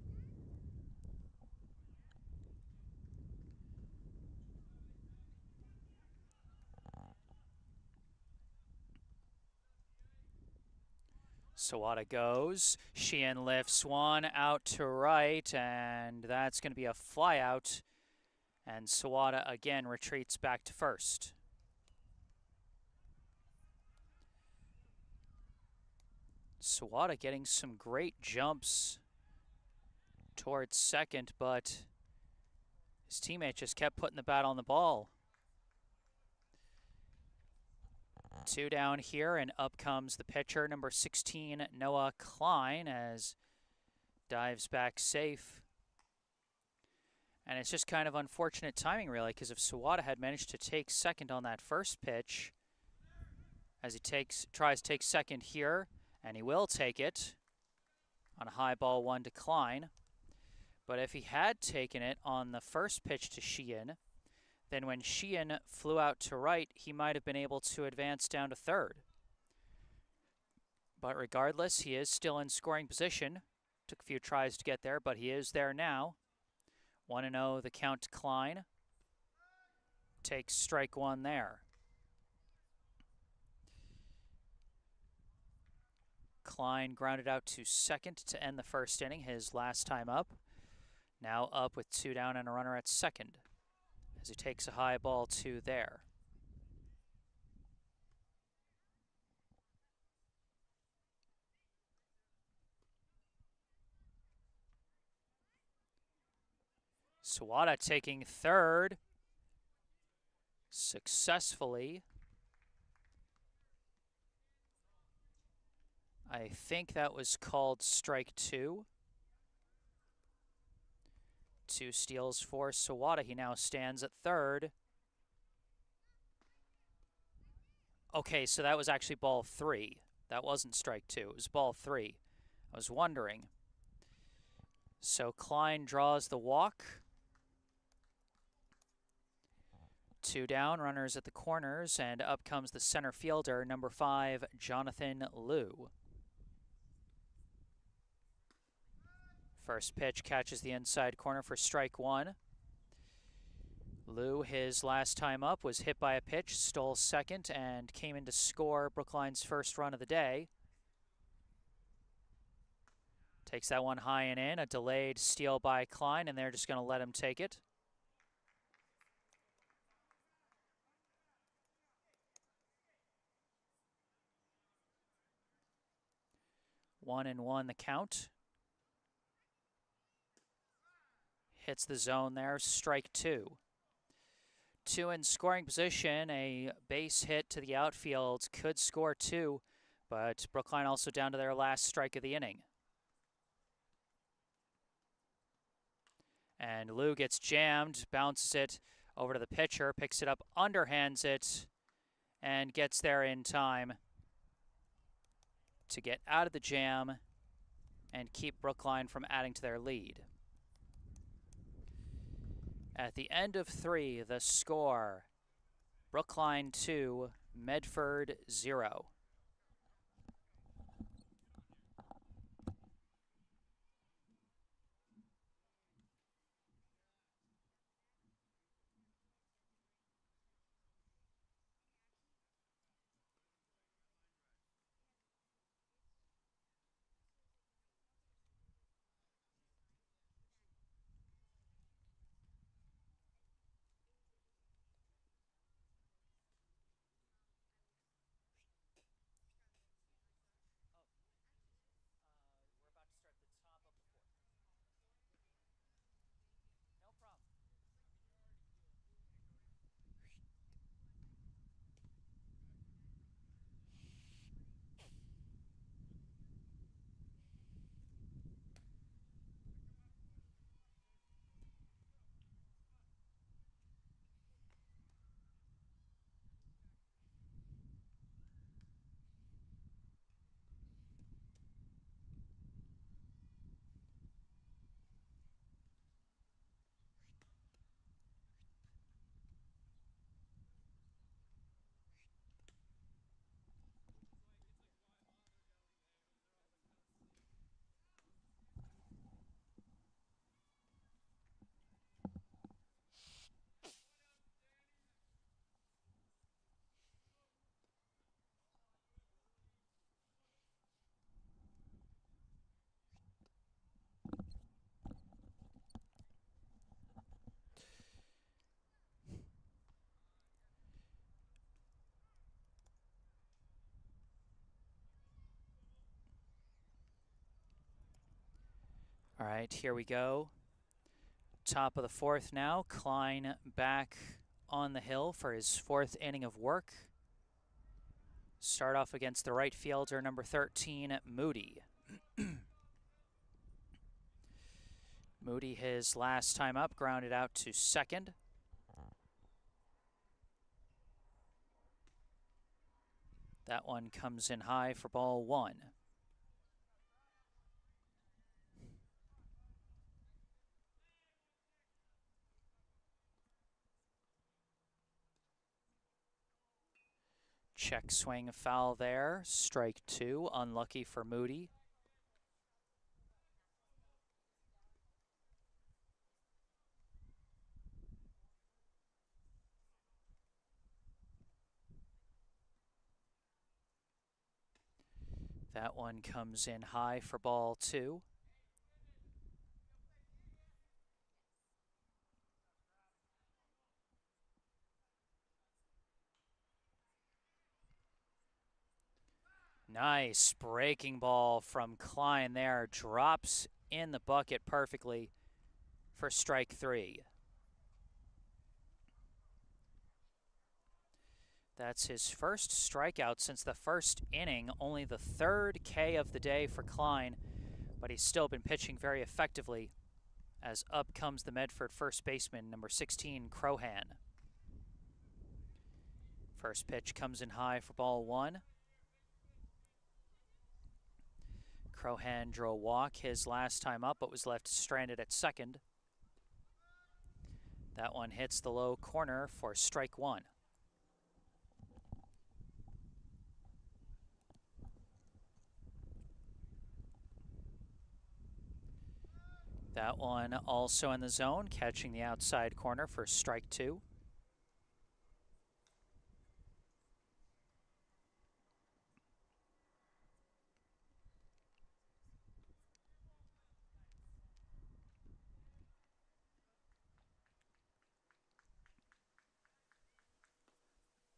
Sawada goes. Sheehan lifts one out to right, and that's going to be a fly out. And Sawada again retreats back to first. Sawada getting some great jumps towards second, but his teammate just kept putting the bat on the ball. 2 down here, and up comes the pitcher, number 16, Noah Klein, as dives back safe. And it's just kind of unfortunate timing, really, because if Sawada had managed to take second on that first pitch, as he tries to take second here, and he will take it on a high ball 1 to Klein. But if he had taken it on the first pitch to Sheehan, then when Sheehan flew out to right, he might have been able to advance down to third. But regardless, he is still in scoring position. Took a few tries to get there, but he is there now. 1-0 the count to Klein. Takes strike 1 there. Klein grounded out to second to end the first inning, his last time up. Now up with 2 down and a runner at second, as he takes a high ball 2 there. Sawada taking third successfully. I think that was called strike 2. 2 steals for Sawada. He now stands at third. Okay, so that was actually ball 3. That wasn't strike 2. It was ball 3. I was wondering. So Klein draws the walk. 2 down, runners at the corners, and up comes the center fielder, number 5, Jonathan Liu. First pitch catches the inside corner for strike 1. Liu, his last time up, was hit by a pitch, stole second, and came in to score Brookline's first run of the day. Takes that one high and in, a delayed steal by Klein, and they're just going to let him take it. 1-1 the count. Hits the zone there, strike 2. 2 in scoring position, a base hit to the outfield could score 2, but Brookline also down to their last strike of the inning. And Liu gets jammed, bounces it over to the pitcher, picks it up, underhands it, and gets there in time to get out of the jam and keep Brookline from adding to their lead. At the end of 3, the score, Brookline 2, Medford 0. All right, here we go. Top of the 4th now. Klein back on the hill for his 4th inning of work. Start off against the right fielder, number 13, Moody. Moody, his last time up, grounded out to second. That one comes in high for ball one. Check swing foul there. Strike two. Unlucky for Moody. That one comes in high for ball two. Nice breaking ball from Klein there. Drops in the bucket perfectly for strike three. That's his first strikeout since the first inning, only the third K of the day for Klein, but he's still been pitching very effectively as up comes the Medford first baseman, number 16, Crohan. First pitch comes in high for ball one. Crohan drew a walk his last time up, but was left stranded at second. That one hits the low corner for strike one. That one also in the zone, catching the outside corner for strike two.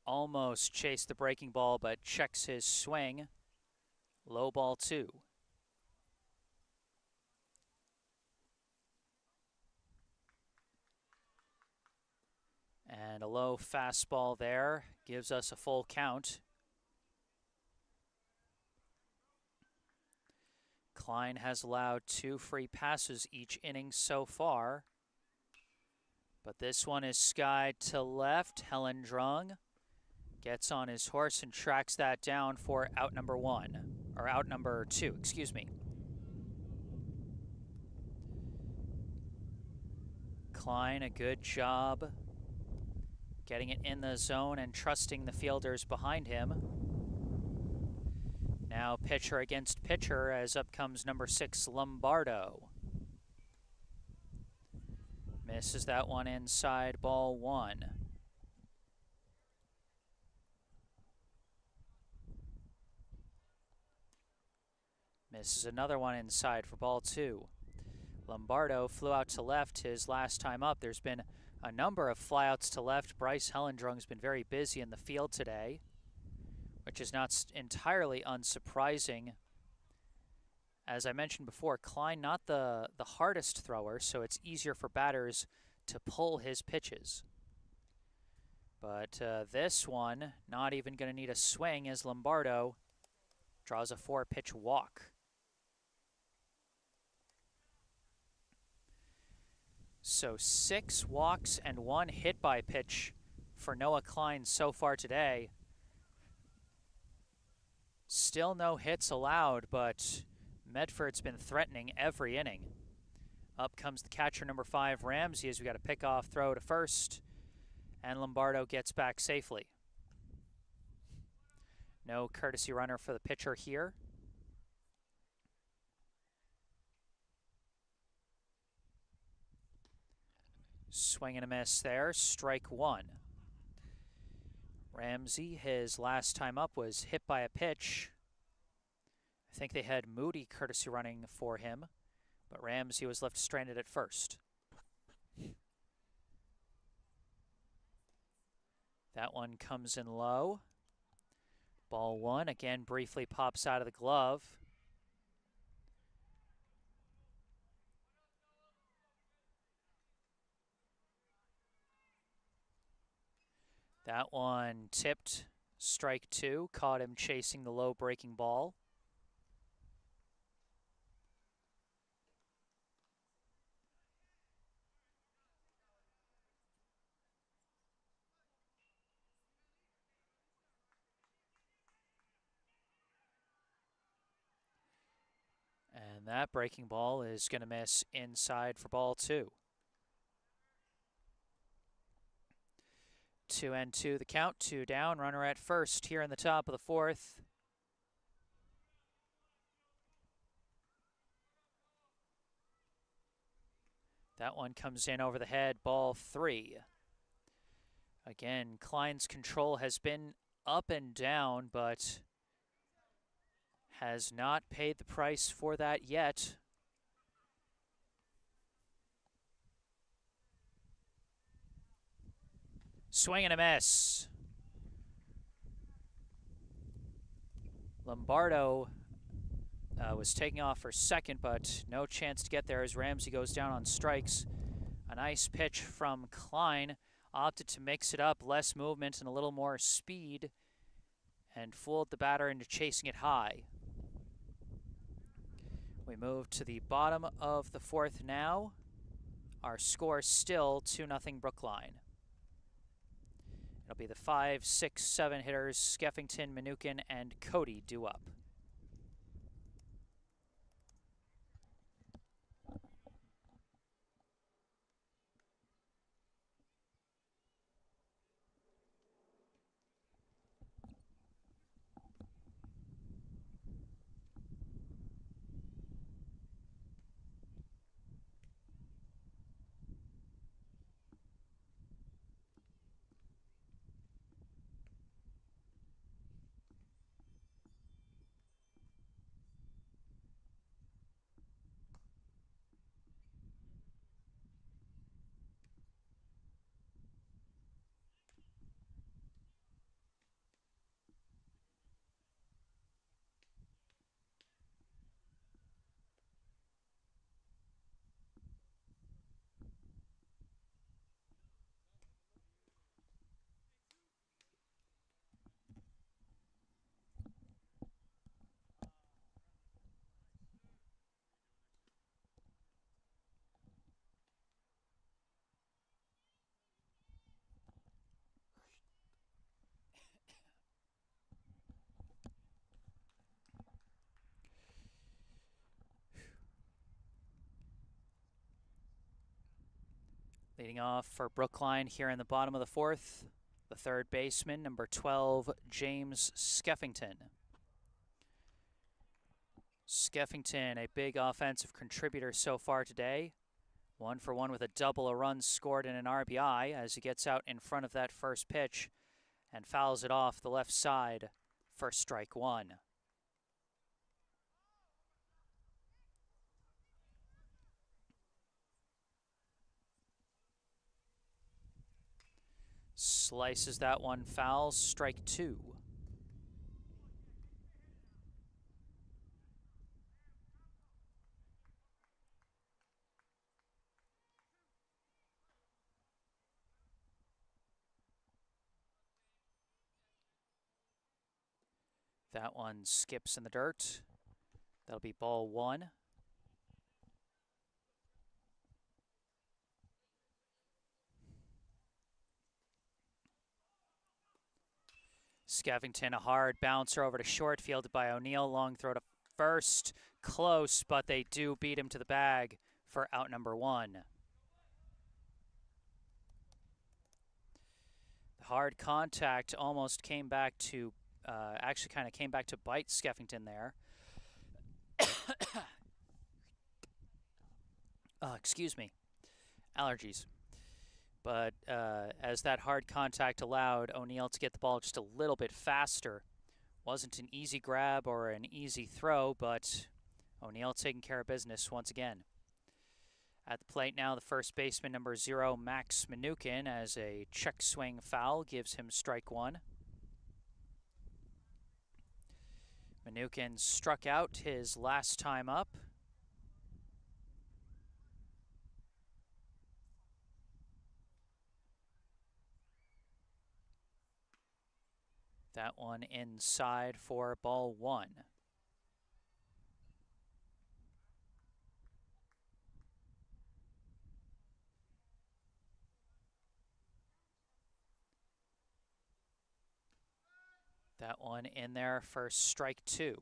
Almost chased the breaking ball, but checks his swing. Low ball two. And a low fastball there gives us a full count. Klein has allowed 2 free passes each inning so far. But this one is skied to left. Hellendrung gets on his horse and tracks that down for out number one, or out number two, excuse me. Klein, a good job getting it in the zone and trusting the fielders behind him. Now pitcher against pitcher as up comes number 6, Lombardo. Misses that one inside, ball one. Misses another one inside for ball two. Lombardo flew out to left his last time up. There's been a number of flyouts to left. Bryce Hellendrung's been very busy in the field today, which is not entirely unsurprising. As I mentioned before, Klein not the hardest thrower, so it's easier for batters to pull his pitches. But this one, not even going to need a swing as Lombardo draws a 4-pitch walk. So 6 walks and 1 hit by pitch for Noah Klein so far today. Still no hits allowed, but Medford's been threatening every inning. Up comes the catcher, number 5, Ramsey, as we got a pickoff throw to first, and Lombardo gets back safely. No courtesy runner for the pitcher here. Swing and a miss there, strike one. Ramsey, his last time up was hit by a pitch. I think they had Moody courtesy running for him, but Ramsey was left stranded at first. That one comes in low. Ball one, again briefly pops out of the glove. That one tipped Strike two, caught him chasing the low breaking ball. And that breaking ball is going to miss inside for ball two. 2-2 the count, 2 down, runner at first here in the top of the fourth. That one comes in over the head, ball three. Again, Klein's control has been up and down, but has not paid the price for that yet. Swing and a miss. Lombardo was taking off for second, but no chance to get there as Ramsey goes down on strikes. A nice pitch from Klein. Opted to mix it up, less movement and a little more speed, and fooled the batter into chasing it high. We move to the bottom of the fourth now. Our score still 2-0 Brookline. It'll be the 5, 6, 7 hitters, Skeffington, Mnookin, and Cody due up. Leading off for Brookline here in the bottom of the fourth, the third baseman, number 12, James Skeffington. Skeffington, a big offensive contributor so far today. 1 for 1 with a double, a run scored, and an RBI as he gets out in front of that first pitch and fouls it off the left side for strike one. Slices that one foul, strike two. That one skips in the dirt. That'll be ball one. Skeffington, a hard bouncer over to short, fielded by O'Neill. Long throw to first. Close, but they do beat him to the bag for out number one. The hard contact almost came back to, actually kind of came back to bite Skeffington there. Excuse me. Allergies. But as that hard contact allowed O'Neill to get the ball just a little bit faster. Wasn't an easy grab or an easy throw, but O'Neill taking care of business once again. At the plate now, the first baseman, number 0, Max Mnookin, as a check swing foul gives him strike one. Mnookin struck out his last time up. That one inside for ball one. That one in there for strike two.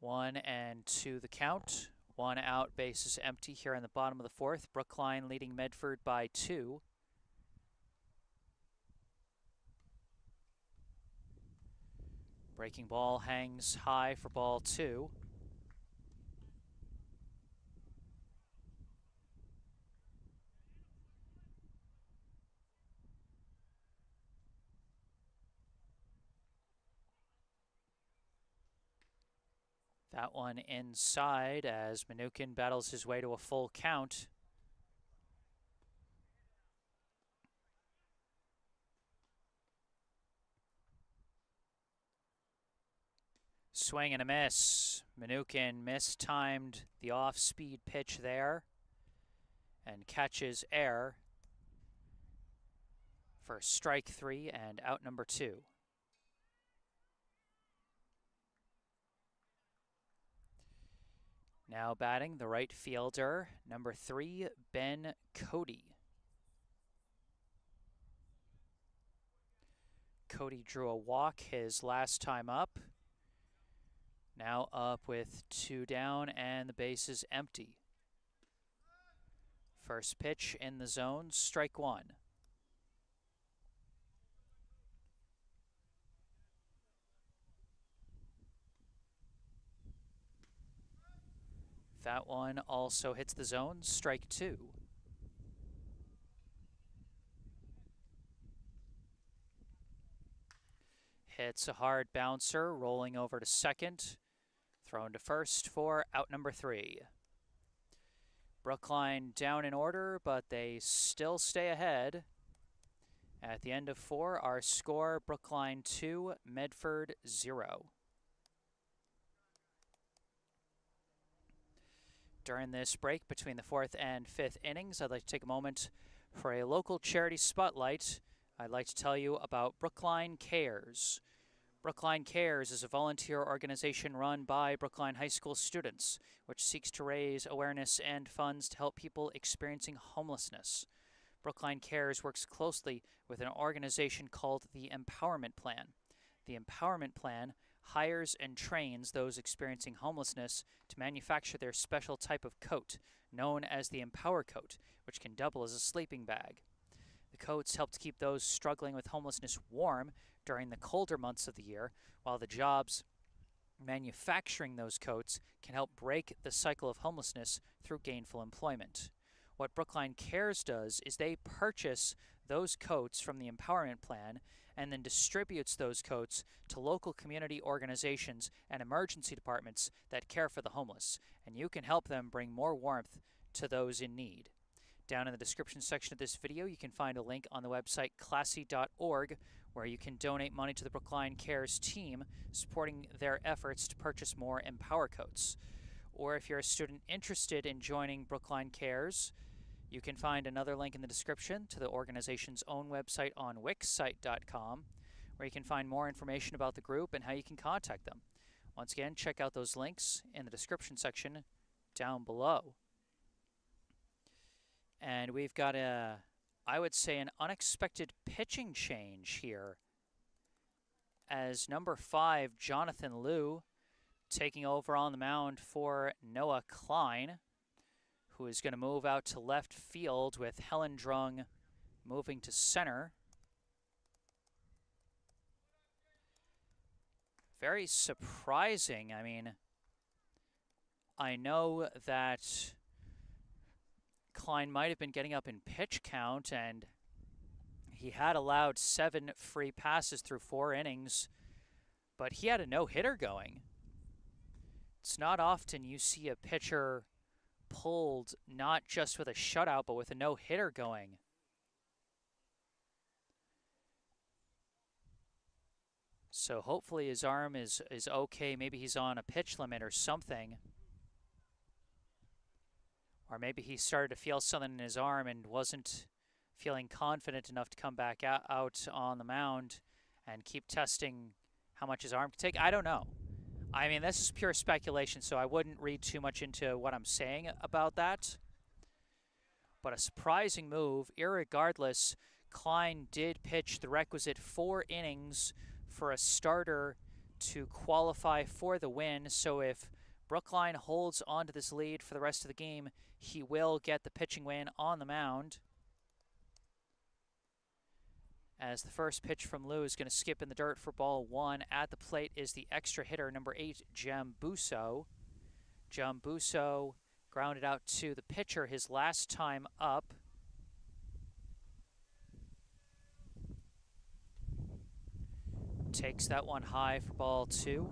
1-2 the count. One out, bases empty here in the bottom of the fourth. Brookline leading Medford by 2. Breaking ball hangs high for ball 2. That one inside as Mnookin battles his way to a full count. Swing and a miss. Mnookin mistimed the off-speed pitch there and catches air for strike 3 and out number 2. Now batting the right fielder, number 3, Ben Cody. Cody drew a walk his last time up. Now up with 2 down and the bases empty. First pitch in the zone, strike 1. That one also hits the zone, strike 2. Hits a hard bouncer, rolling over to second. Thrown to first for out number 3. Brookline down in order, but they still stay ahead. At the end of 4, our score, Brookline 2, Medford 0. During this break between the 4th and 5th innings, I'd like to take a moment for a local charity spotlight. I'd like to tell you about Brookline Cares. Brookline Cares is a volunteer organization run by Brookline High School students, which seeks to raise awareness and funds to help people experiencing homelessness. Brookline Cares works closely with an organization called the Empowerment Plan. The Empowerment Plan hires and trains those experiencing homelessness to manufacture their special type of coat, known as the Empower Coat, which can double as a sleeping bag. The coats help to keep those struggling with homelessness warm during the colder months of the year, while the jobs manufacturing those coats can help break the cycle of homelessness through gainful employment. What Brookline Cares does is they purchase those coats from the Empowerment Plan and then distributes those coats to local community organizations and emergency departments that care for the homeless, and you can help them bring more warmth to those in need. Down in the description section of this video, you can find a link on the website classy.org where you can donate money to the Brookline Cares team, supporting their efforts to purchase more Empower coats. Or if you're a student interested in joining Brookline Cares, you can find another link in the description to the organization's own website on wixsite.com, where you can find more information about the group and how you can contact them. Once again, check out those links in the description section down below. And we've got I would say, an unexpected pitching change here, as number 5, Jonathan Liu, taking over on the mound for Noah Klein, who is going to move out to left field with Helen Drung moving to center. Very surprising. I mean, I know that Klein might have been getting up in pitch count, and he had allowed 7 free passes through 4 innings, but he had a no-hitter going. It's not often you see a pitcher pulled not just with a shutout, but with a no-hitter going. So hopefully his arm is okay. Maybe he's on a pitch limit or something. Or maybe he started to feel something in his arm and wasn't feeling confident enough to come back out on the mound and keep testing how much his arm can take? I don't know. I mean, this is pure speculation, so I wouldn't read too much into what I'm saying about that. But a surprising move. Irregardless, Klein did pitch the requisite 4 innings for a starter to qualify for the win. So if Brookline holds on to this lead for the rest of the game, he will get the pitching win on the mound. As the first pitch from Lou is going to skip in the dirt for ball 1. At the plate is the extra hitter, number 8, Jambuso. Jambuso grounded out to the pitcher his last time up. Takes that one high for ball 2.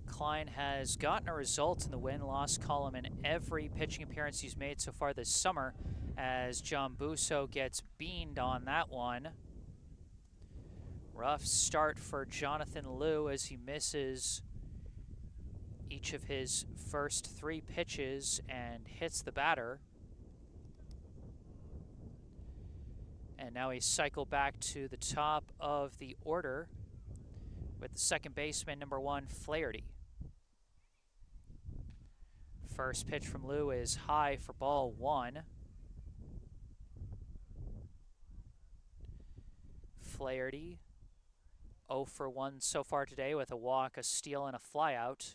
Klein has gotten a result in the win-loss column in every pitching appearance he's made so far this summer, as Jambuso gets beaned on that one. Rough start for Jonathan Liu as he misses each of his first 3 pitches and hits the batter. And now he's cycled back to the top of the order with the second baseman, number 1, Flaherty. First pitch from Liu is high for ball 1. Flaherty 0 for 1 so far today with a walk, a steal, and a flyout.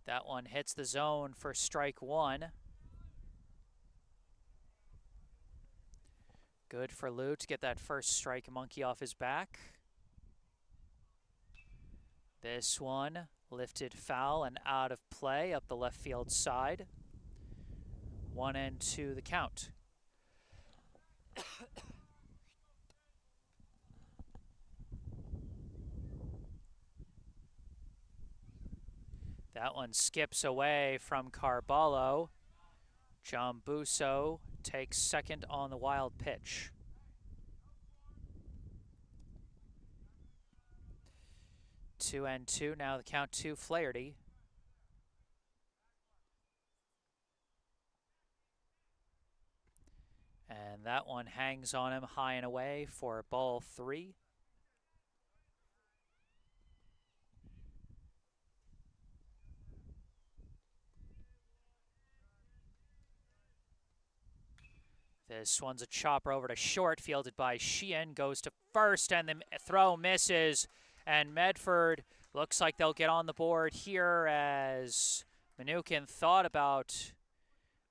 That one hits the zone for strike 1. Good for Liu to get that first strike monkey off his back. This one lifted foul and out of play up the left field side. 1-2 the count. That one skips away from Carballo. Jambuso takes second on the wild pitch. Two and two, now the count to Flaherty. And that one hangs on him high and away for ball 3. This one's a chopper over to short, fielded by Sheehan, goes to first, and the throw misses. And Medford looks like they'll get on the board here as Mnookin thought about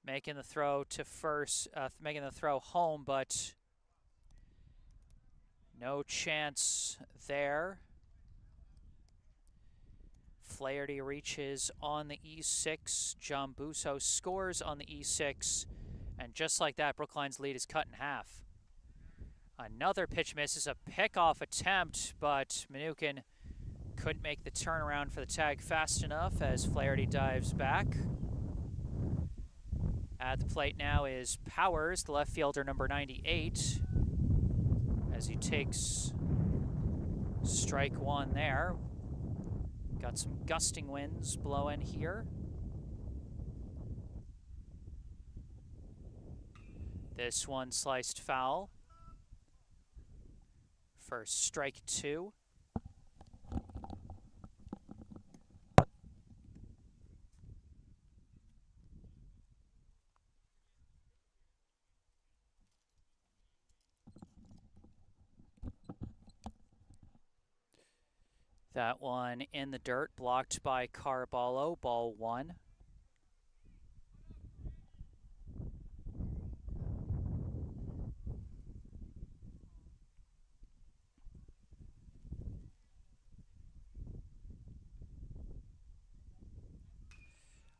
making the throw to first, making the throw home, but no chance there. Flaherty reaches on the E6. Jambuso scores on the E6. And just like that, Brookline's lead is cut in half. Another pitch misses, a pickoff attempt, but Mnookin couldn't make the turnaround for the tag fast enough as Flaherty dives back. At the plate now is Powers, the left fielder, number 98, as he takes strike 1 there. Got some gusting winds blowing here. This one sliced foul for strike 2. That one in the dirt, blocked by Carballo, ball 1.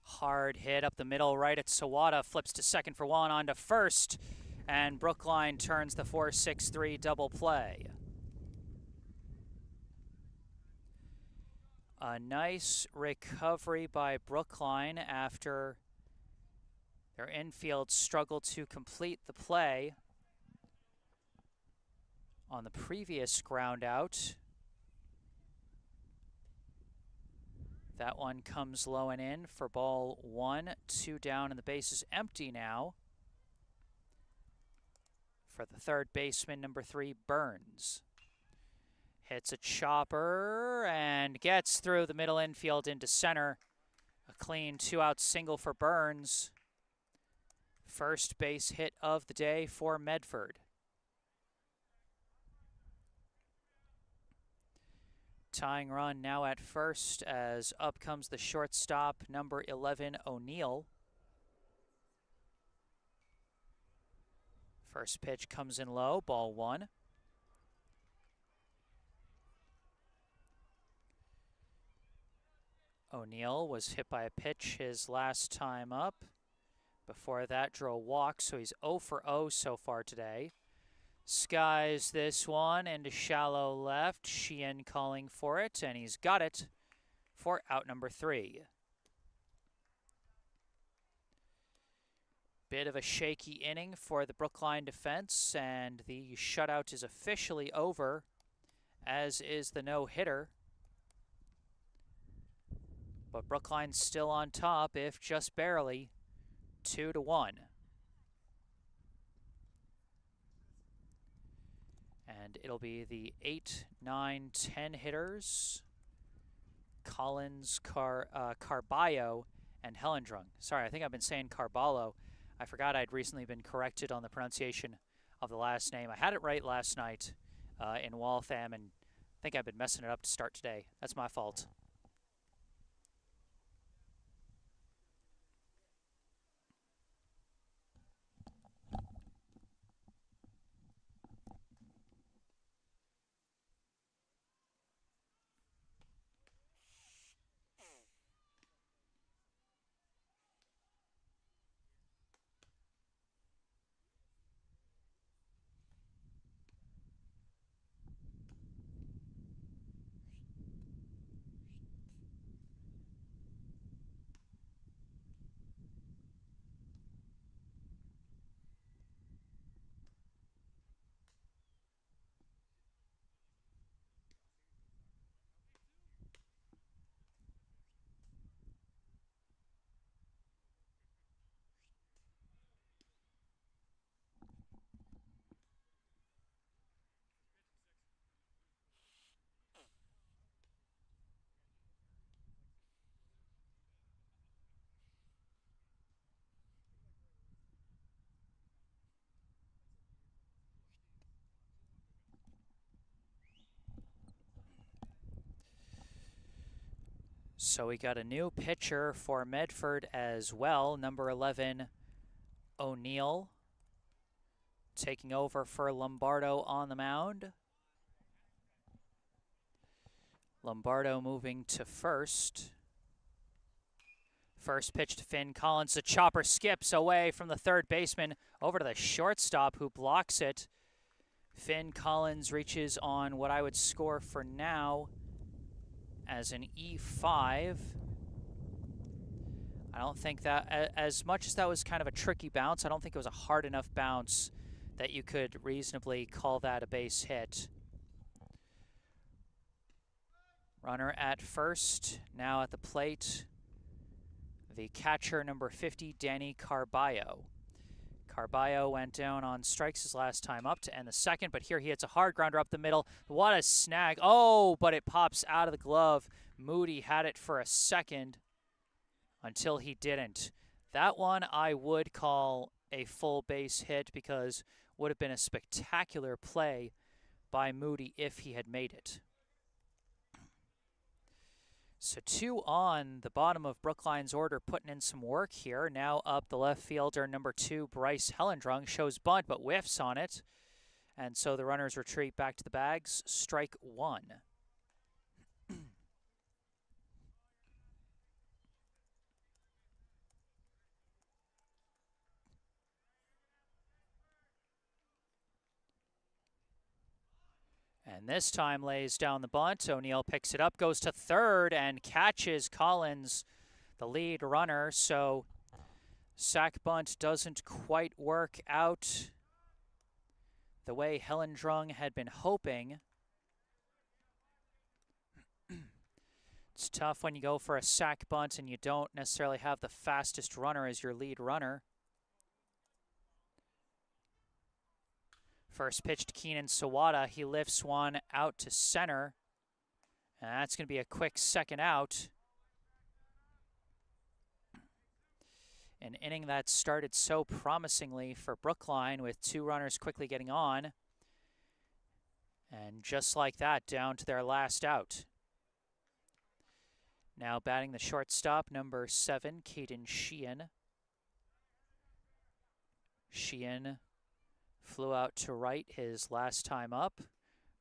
Hard hit up the middle, right at Sawada, flips to second for 1, on to first, and Brookline turns the 4-6-3 double play. A nice recovery by Brookline after their infield struggled to complete the play on the previous ground out. That one comes low and in for ball 1, 2 down, and the base is empty now. For the third baseman, number 3, Burns. Hits a chopper and gets through the middle infield into center. A clean 2-out single for Burns. First base hit of the day for Medford. Tying run now at first as up comes the shortstop, number 11, O'Neill. First pitch comes in low, ball 1. O'Neill was hit by a pitch his last time up. Before that, drew a walk, so he's 0 for 0 so far today. Skies this one into shallow left. Sheehan calling for it, and he's got it for out number 3. Bit of a shaky inning for the Brookline defense, and the shutout is officially over, as is the no-hitter. But Brookline's still on top, if just barely, 2-1. And it'll be the 8, 9, 10 hitters, Collins, Carballo, and Helendrung. Sorry, I think I've been saying Carballo. I forgot I'd recently been corrected on the pronunciation of the last name. I had it right last night in Waltham, and I think I've been messing it up to start today. That's my fault. So we got a new pitcher for Medford as well, number 11, O'Neill, taking over for Lombardo on the mound. Lombardo moving to first. First pitch to Finn Collins. The chopper skips away from the third baseman over to the shortstop who blocks it. Finn Collins reaches on what I would score for now as an E5. I don't think that, as much as that was kind of a tricky bounce, I don't think it was a hard enough bounce that you could reasonably call that a base hit. Runner at first, now at the plate, the catcher, number 50, Danny Carballo. Carballo went down on strikes his last time up to end the second, but here he hits a hard grounder up the middle. What a snag. Oh, but it pops out of the glove. Moody had it for a second until he didn't. That one I would call a full base hit because would have been a spectacular play by Moody if he had made it. So 2 on the bottom of Brookline's order, putting in some work here. Now up the left fielder, number 2, Bryce Helendrung, shows bunt but whiffs on it. And so the runners retreat back to the bags. Strike 1. And this time lays down the bunt. O'Neill picks it up, goes to third, and catches Collins, the lead runner. So sac bunt doesn't quite work out the way Helendrung had been hoping. It's tough when you go for a sac bunt and you don't necessarily have the fastest runner as your lead runner. First pitch to Keenan Sawada. He lifts one out to center. And that's going to be a quick second out. An inning that started so promisingly for Brookline with 2 runners quickly getting on. And just like that, down to their last out. Now batting the shortstop, number 7, Mayfield-Sheehan. Sheehan flew out to right his last time up.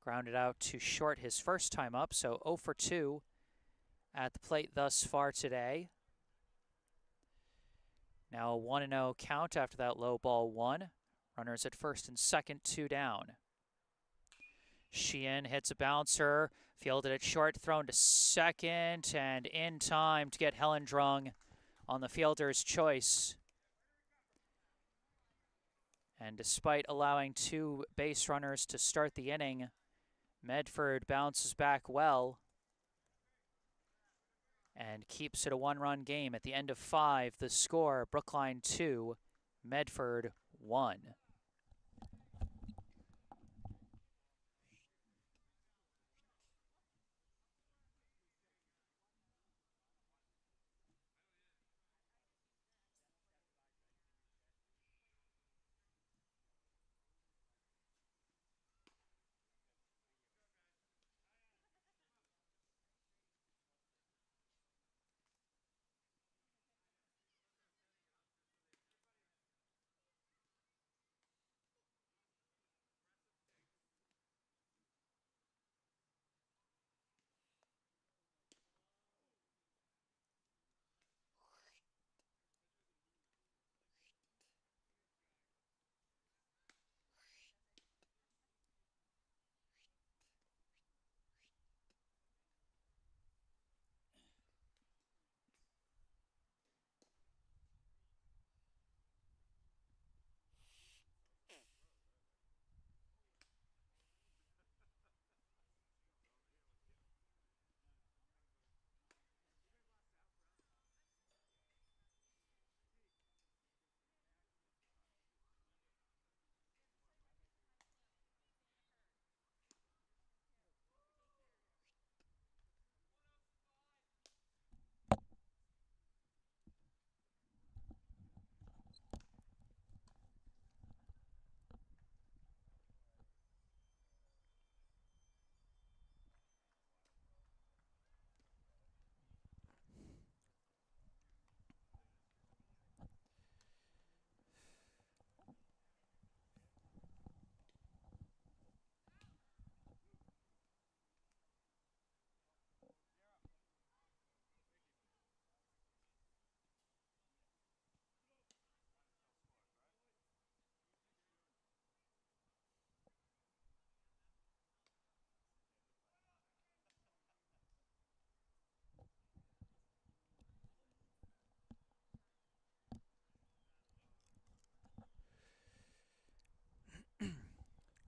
Grounded out to short his first time up, so 0 for 2 at the plate thus far today. Now a 1-0 count after that low ball 1. Runners at first and second, 2 down. Sheehan hits a bouncer, fielded at short, thrown to second, and in time to get Hellendrung on the fielder's choice. And despite allowing 2 base runners to start the inning, Medford bounces back well and keeps it a 1-run game. At the end of 5, the score, Brookline 2, Medford 1.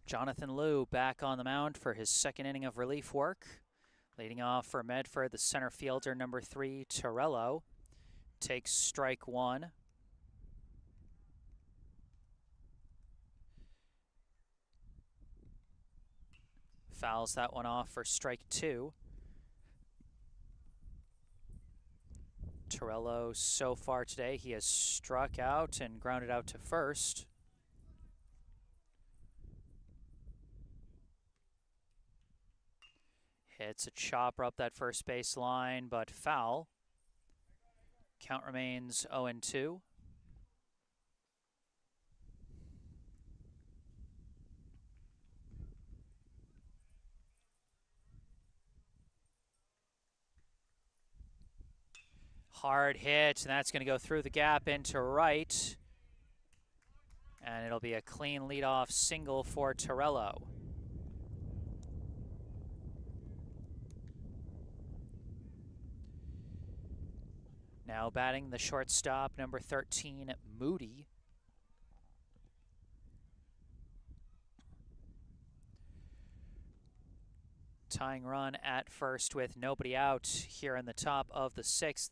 Jonathan Liu back on the mound for his second inning of relief work. Leading off for Medford, the center fielder, number 3, Torello, takes strike 1. Fouls that one off for strike 2. Torello, so far today, he has struck out and grounded out to first. Hits a chopper up that first base line, but foul. Count remains 0-2. Hard hit, and that's going to go through the gap into right. And it'll be a clean leadoff single for Torello. Now batting the shortstop, number 13, Moody. Tying run at first with nobody out here in the top of the 6th.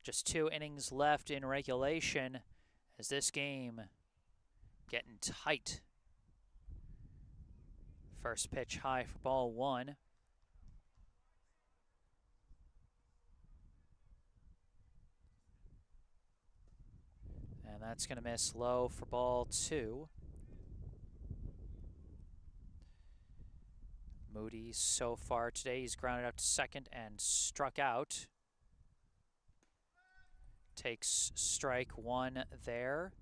Just 2 innings left in regulation as this game getting tight. First pitch high for ball 1. And that's going to miss low for ball 2. Moody so far today, he's grounded out to second and struck out. Takes strike 1 there.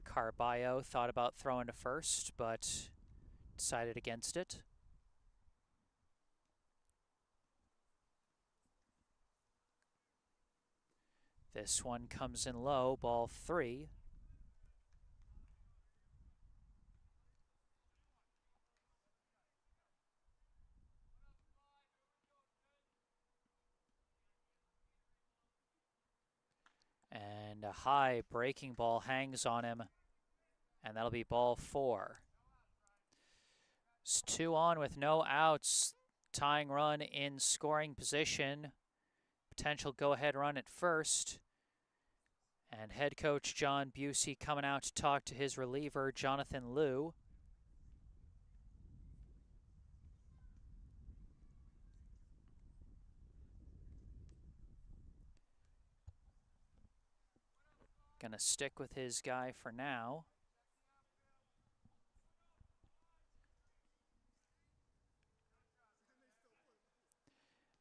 Carballo thought about throwing to first, but decided against it. This one comes in low, ball 3. And a high breaking ball hangs on him, and that'll be ball 4. It's 2 on with no outs. Tying run in scoring position. Potential go-ahead run at first. And head coach John Busey coming out to talk to his reliever, Jonathan Liu. Gonna stick with his guy for now.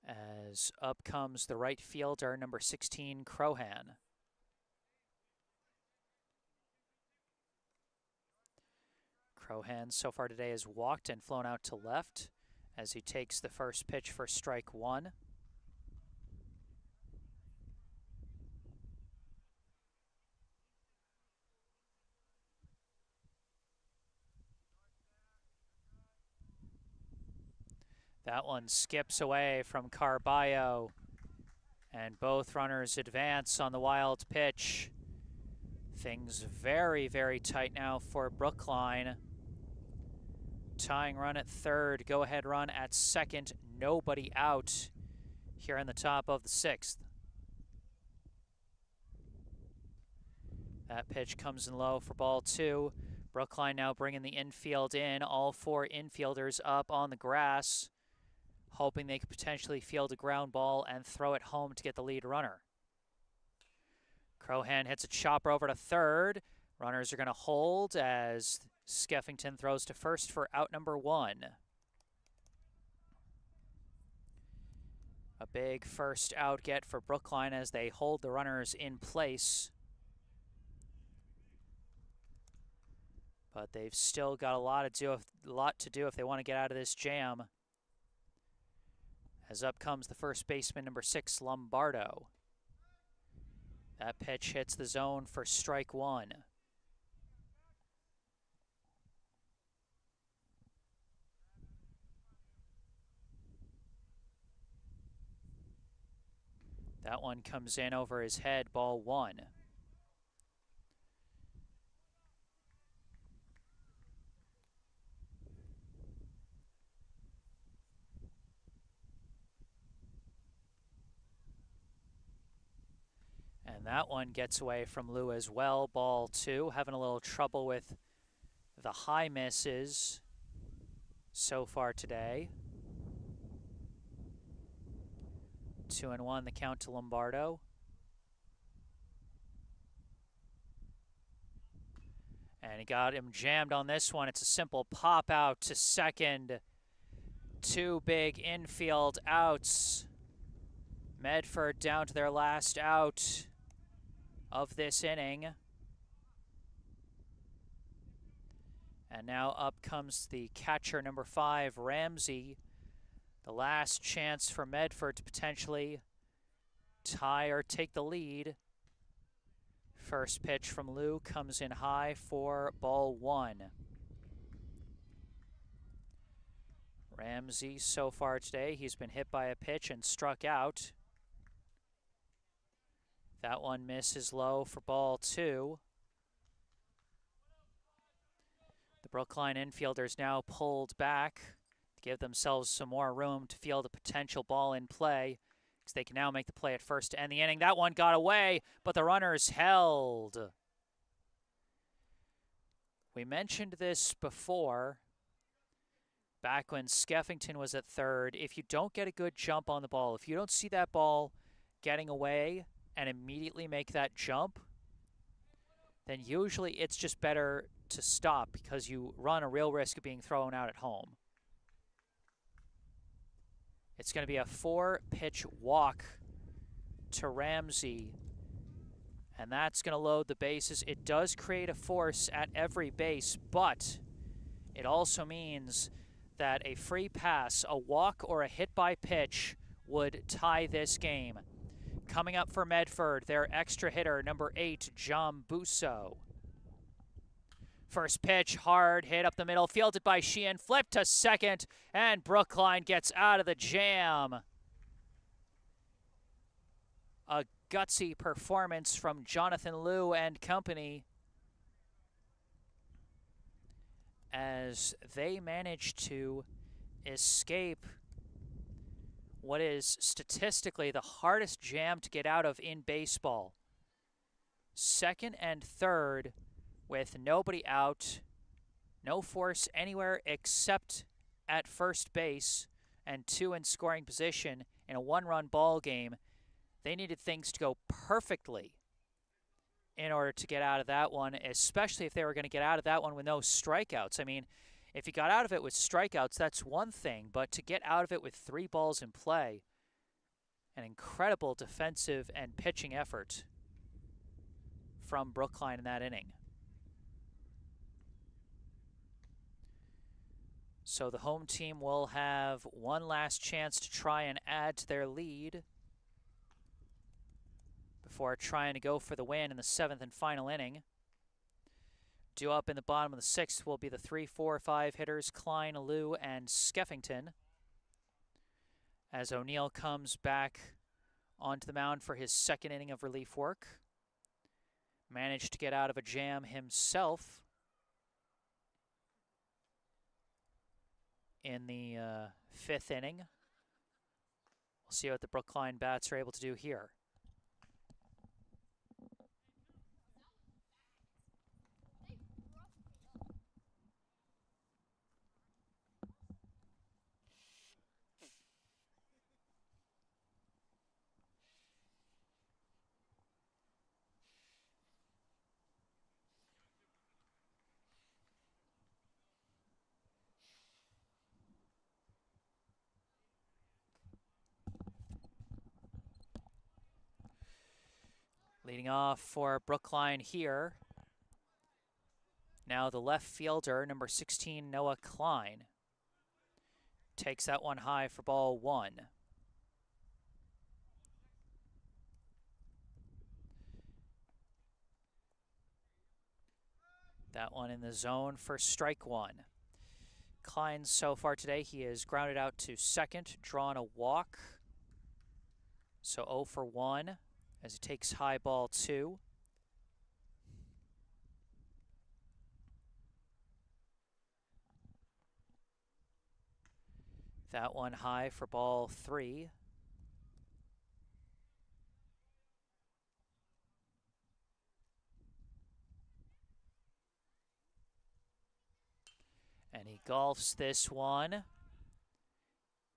As up comes the right fielder, number 16, Crohan. Crohan so far today has walked and flown out to left as he takes the first pitch for strike 1. That one skips away from Carballo, and both runners advance on the wild pitch. Things very, very tight now for Brookline. Tying run at third, go-ahead run at second, nobody out here in the top of the 6th. That pitch comes in low for ball 2. Brookline now bringing the infield in, all 4 infielders up on the grass, hoping they could potentially field a ground ball and throw it home to get the lead runner. Crohan hits a chopper over to third. Runners are going to hold as Skeffington throws to first for out number 1. A big first out get for Brookline as they hold the runners in place. But they've still got a lot to do if they want to get out of this jam. As up comes the first baseman, number 6, Lombardo. That pitch hits the zone for strike 1. That one comes in over his head, ball 1. And that one gets away from Liu as well, ball 2. Having a little trouble with the high misses so far today. 2-1 the count to Lombardo. And he got him jammed on this one. It's a simple pop out to second. 2 big infield outs. Medford down to their last out of this inning. And now up comes the catcher, number 5, Ramsey. The last chance for Medford to potentially tie or take the lead. First pitch from Liu comes in high for ball 1. Ramsey so far today, he's been hit by a pitch and struck out. That one misses low for ball 2. The Brookline infielders now pulled back. give themselves some more room to field a potential ball in play, because they can now make the play at first to end the inning. That one got away, but the runners held. We mentioned this before, back when Skeffington was at third. If you don't get a good jump on the ball, if you don't see that ball getting away and immediately make that jump, then usually it's just better to stop, because you run a real risk of being thrown out at home. It's going to be a 4-pitch walk to Ramsey, and that's going to load the bases. It does create a force at every base, but it also means that a free pass, a walk, or a hit by pitch would tie this game. Coming up for Medford, their extra hitter, number 8, John Busso. First pitch, hard hit up the middle, fielded by Sheehan, flipped to second, and Brookline gets out of the jam. A gutsy performance from Jonathan Liu and company, as they managed to escape what is statistically the hardest jam to get out of in baseball. Second and third with nobody out, no force anywhere except at first base, and 2 in scoring position in a 1-run ball game. They needed things to go perfectly in order to get out of that one, especially if they were going to get out of that one with no strikeouts. I mean, if you got out of it with strikeouts, that's one thing, but to get out of it with 3 balls in play, an incredible defensive and pitching effort from Brookline in that inning. So the home team will have one last chance to try and add to their lead before trying to go for the win in the 7th and final inning. Due up in the bottom of the 6th will be the 3, 4, 5 hitters, Klein, Liu, and Skeffington, as O'Neill comes back onto the mound for his 2nd inning of relief work. Managed to get out of a jam himself in the 5th inning. We'll see what the Brookline bats are able to do here. Leading off for Brookline here, now the left fielder, number 16, Noah Klein. Takes that one high for ball 1. That one in the zone for strike 1. Klein so far today, he has grounded out to second, drawn a walk. So 0 for 1 as he takes high ball 2. That one high for ball 3. And he golfs this one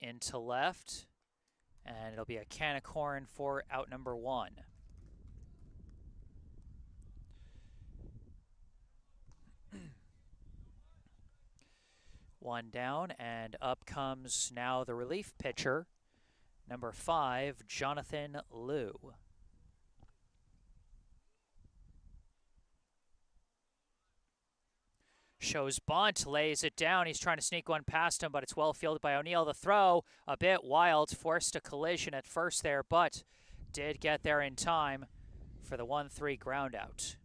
into left, and it'll be a can of corn for out number 1. One down, and up comes now the relief pitcher, number 5, Jonathan Liu. Shows bunt, lays it down. He's trying to sneak one past him, but it's well fielded by O'Neill. The throw, a bit wild, forced a collision at first there, but did get there in time for the 1-3 ground out.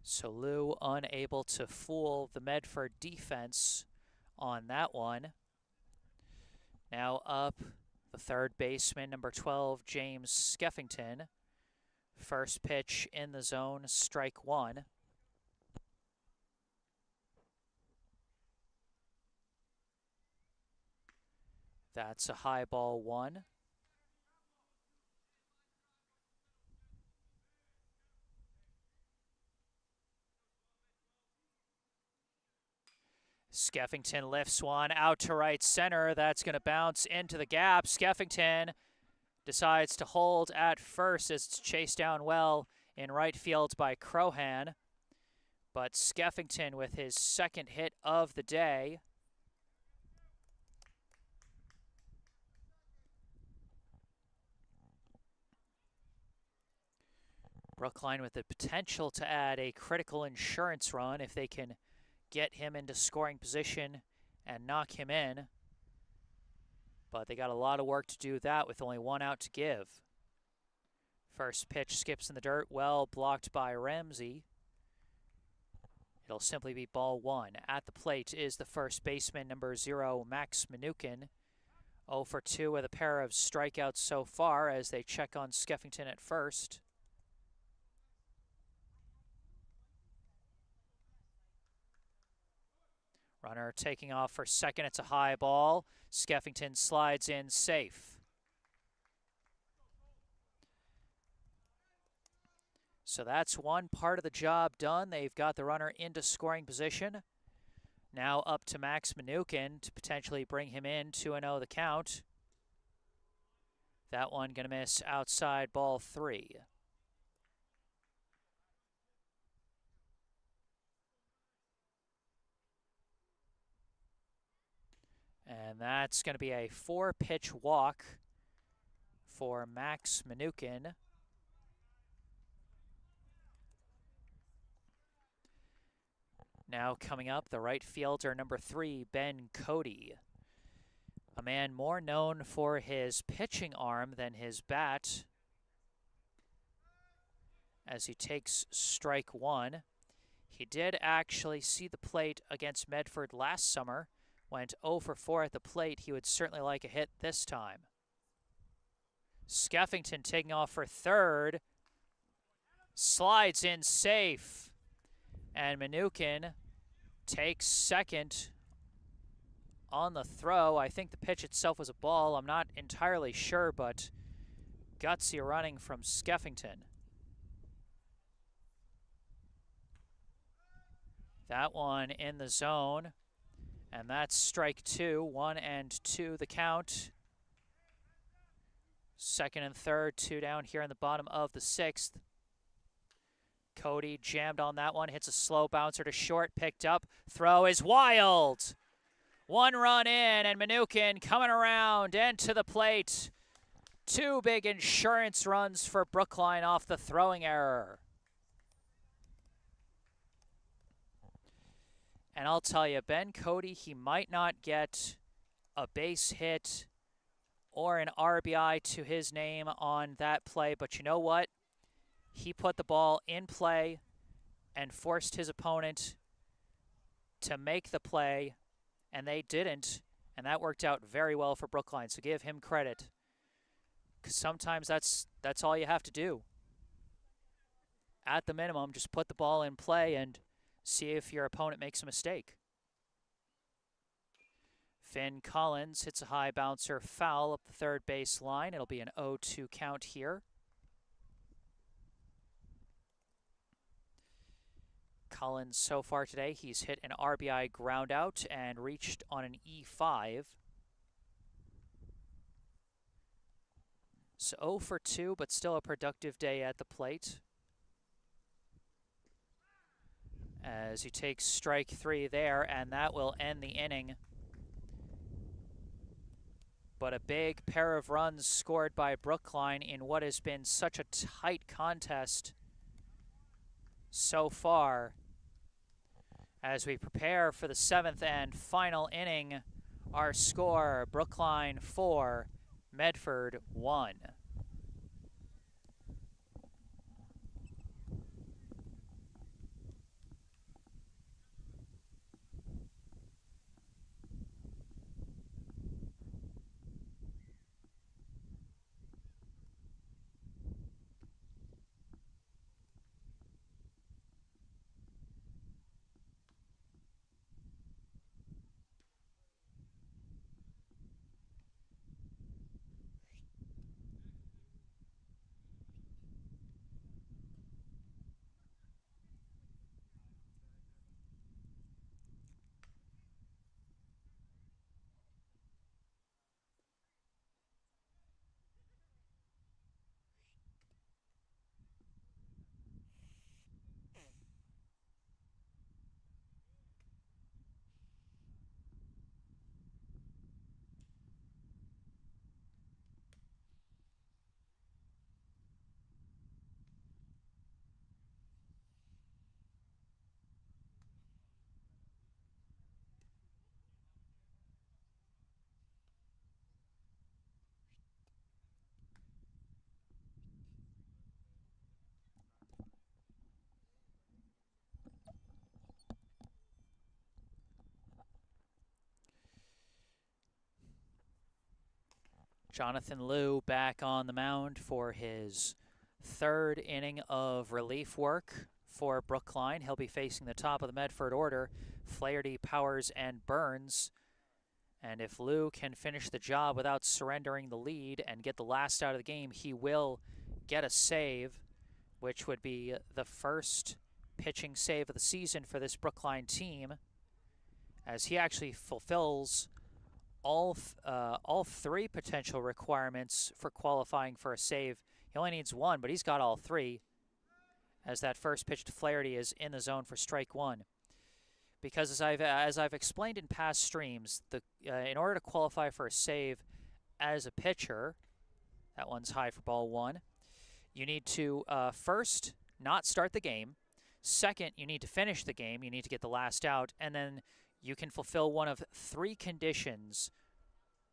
So Liu unable to fool the Medford defense on that one. Now up the third baseman, number 12, James Skeffington, First pitch in the zone, strike one. That's a high ball one. Skeffington lifts one out to right center. That's going to bounce into the gap. Skeffington decides to hold at first as it's chased down well in right field by Crohan. But Skeffington with his second hit of the day. Brookline with the potential to add a critical insurance run if they can get him into scoring position and knock him in. But they got a lot of work to do that with only one out to give. First pitch skips in the dirt, well blocked by Ramsey. It'll simply be ball one. At the plate is the first baseman, number 0, Max Mnookin. 0 for 2 with a pair of strikeouts so far as they check on Skeffington at first. Runner taking off for second. It's a high ball. Skeffington slides in safe. So that's one part of the job done. They've got the runner into scoring position. Now up to Max Mnookin to potentially bring him in. 2-0 the count. That one going to miss outside, ball 3. And that's going to be a 4-pitch walk for Max Mnookin. Now coming up, the right fielder, number 3, Ben Cody. A man more known for his pitching arm than his bat. As he takes strike one. He did actually see the plate against Medford last summer. Went 0 for 4 at the plate. He would certainly like a hit this time. Skeffington taking off for third. Slides in safe. And Mnookin takes second on the throw. I think the pitch itself was a ball. I'm not entirely sure, but gutsy running from Skeffington. That one in the zone. And that's strike 2, 1 and 2 the count. Second and third, 2 down here in the bottom of the 6th. Cody jammed on that one, hits a slow bouncer to short, picked up. Throw is wild. 1 run in, and Mnookin coming around and to the plate. 2 big insurance runs for Brookline off the throwing error. And I'll tell you, Ben Cody, he might not get a base hit or an RBI to his name on that play, but you know what? He put the ball in play and forced his opponent to make the play, and they didn't, and that worked out very well for Brookline, so give him credit. Because sometimes that's all you have to do. At the minimum, just put the ball in play and see if your opponent makes a mistake. Finn Collins hits a high bouncer foul up the third base line. It'll be an 0-2 count here. Collins so far today, he's hit an RBI ground out and reached on an E5. So 0 for 2, but still a productive day at the plate. As he takes strike 3 there, and that will end the inning. But a big pair of runs scored by Brookline in what has been such a tight contest so far. As we prepare for the 7th and final inning, our score, Brookline 4, Medford 1. Jonathan Liu back on the mound for his third inning of relief work for Brookline. He'll be facing the top of the Medford order, Flaherty, Powers, and Burns. And if Liu can finish the job without surrendering the lead and get the last out of the game, he will get a save, which would be the first pitching save of the season for this Brookline team, as he actually fulfills all three potential requirements for qualifying for a save. He only needs one, but he's got all three, as that first pitch to Flaherty is in the zone for strike one. Because as I've explained in past streams, in order to qualify for a save as a pitcher, that one's high for ball one, you need to first not start the game. Second, you need to finish the game. You need to get the last out, and then you can fulfill one of three conditions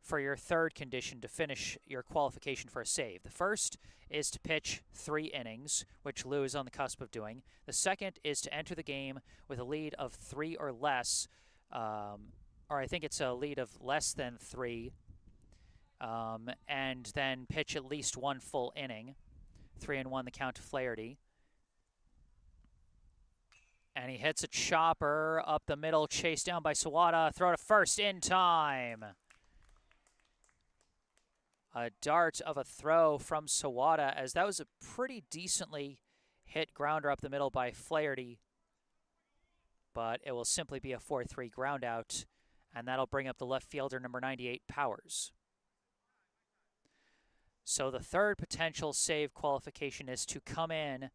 for your third condition to finish your qualification for a save. The first is to pitch 3 innings, which Liu is on the cusp of doing. The second is to enter the game with a lead of 3 or less, or I think it's a lead of less than 3, and then pitch at least 1 full inning. 3-1 the count to Flaherty. And he hits a chopper up the middle, chased down by Sawada. Throw to first in time. A dart of a throw from Sawada, as that was a pretty decently hit grounder up the middle by Flaherty. But it will simply be a 4-3 ground out, and that'll bring up the left fielder, number 98, Powers. So the third potential save qualification is to come in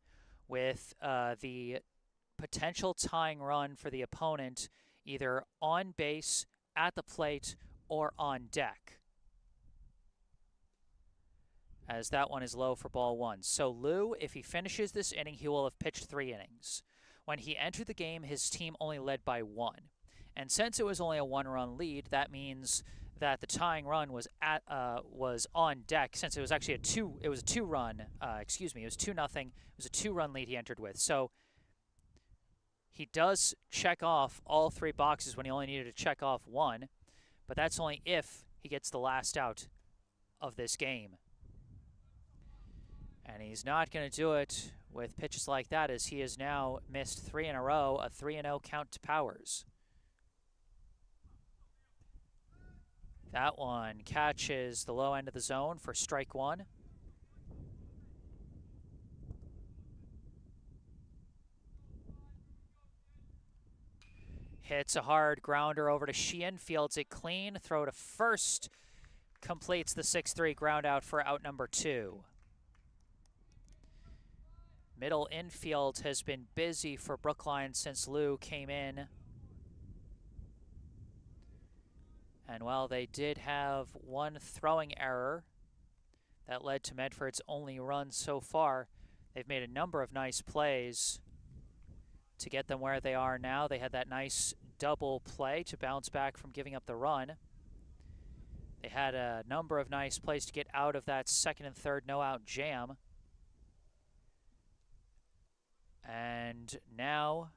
with the potential tying run for the opponent, either on base, at the plate, or on deck, as that one is low for ball one. So Liu, if he finishes this inning, he will have pitched 3 innings. When he entered the game, his team only led by 1. And since it was only a 1-run lead, that means that the tying run was on deck, since it was actually it was 2-0. It was a 2-run lead he entered with. So he does check off all 3 boxes when he only needed to check off 1, but that's only if he gets the last out of this game. And he's not going to do it with pitches like that, as he has now missed 3 in a row, a 3-0 count to Powers. That one catches the low end of the zone for strike one. Hits a hard grounder over to Sheehan, fields it clean, throw to first, completes the 6-3 ground out for out number 2. Middle infield has been busy for Brookline since Liu came in. And while they did have one throwing error that led to Medford's only run so far, they've made a number of nice plays to get them where they are now. They had that nice double play to bounce back from giving up the run. They had a number of nice plays to get out of that second and third no-out jam. And now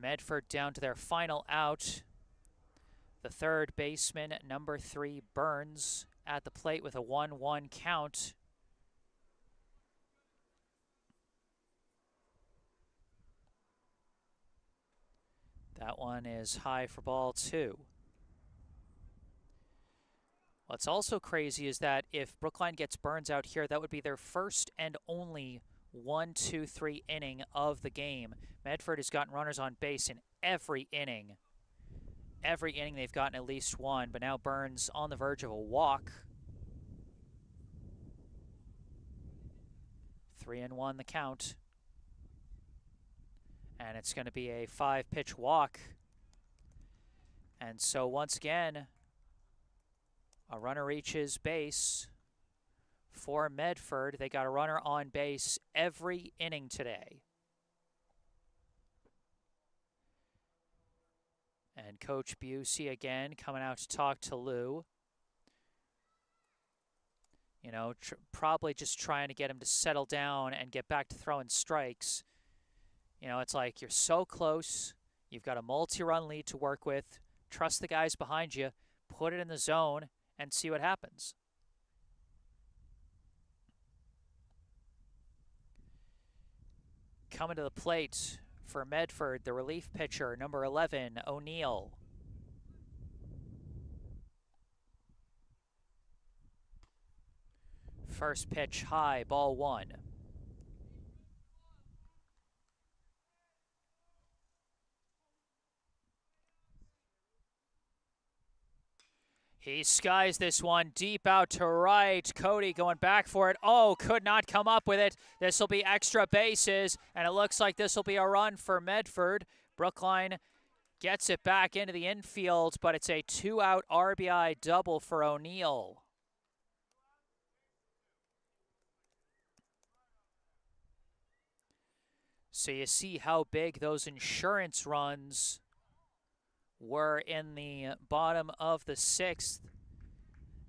Medford down to their final out. The third baseman, number 3, Burns, at the plate with a 1-1 count. That one is high for ball 2. What's also crazy is that if Brookline gets Burns out here, that would be their first and only 1-2-3 inning of the game. Medford has gotten runners on base in every inning. Every inning they've gotten at least one, but now Burns on the verge of a walk. 3-1 the count. And it's going to be a 5-pitch walk. And so once again, a runner reaches base for Medford. They got a runner on base every inning today. And Coach Busey again coming out to talk to Liu. You know, probably just trying to get him to settle down and get back to throwing strikes. You know, it's like you're so close. You've got a multi-run lead to work with. Trust the guys behind you. Put it in the zone and see what happens. Coming to the plate for Medford, the relief pitcher, number 11, O'Neill. First pitch high, ball 1. He skies this one deep out to right. Cody going back for it. Oh, could not come up with it. This will be extra bases, and it looks like this will be a run for Medford. Brookline gets it back into the infield, but it's a 2-out RBI double for O'Neill. So you see how big those insurance runs were in the bottom of the 6th,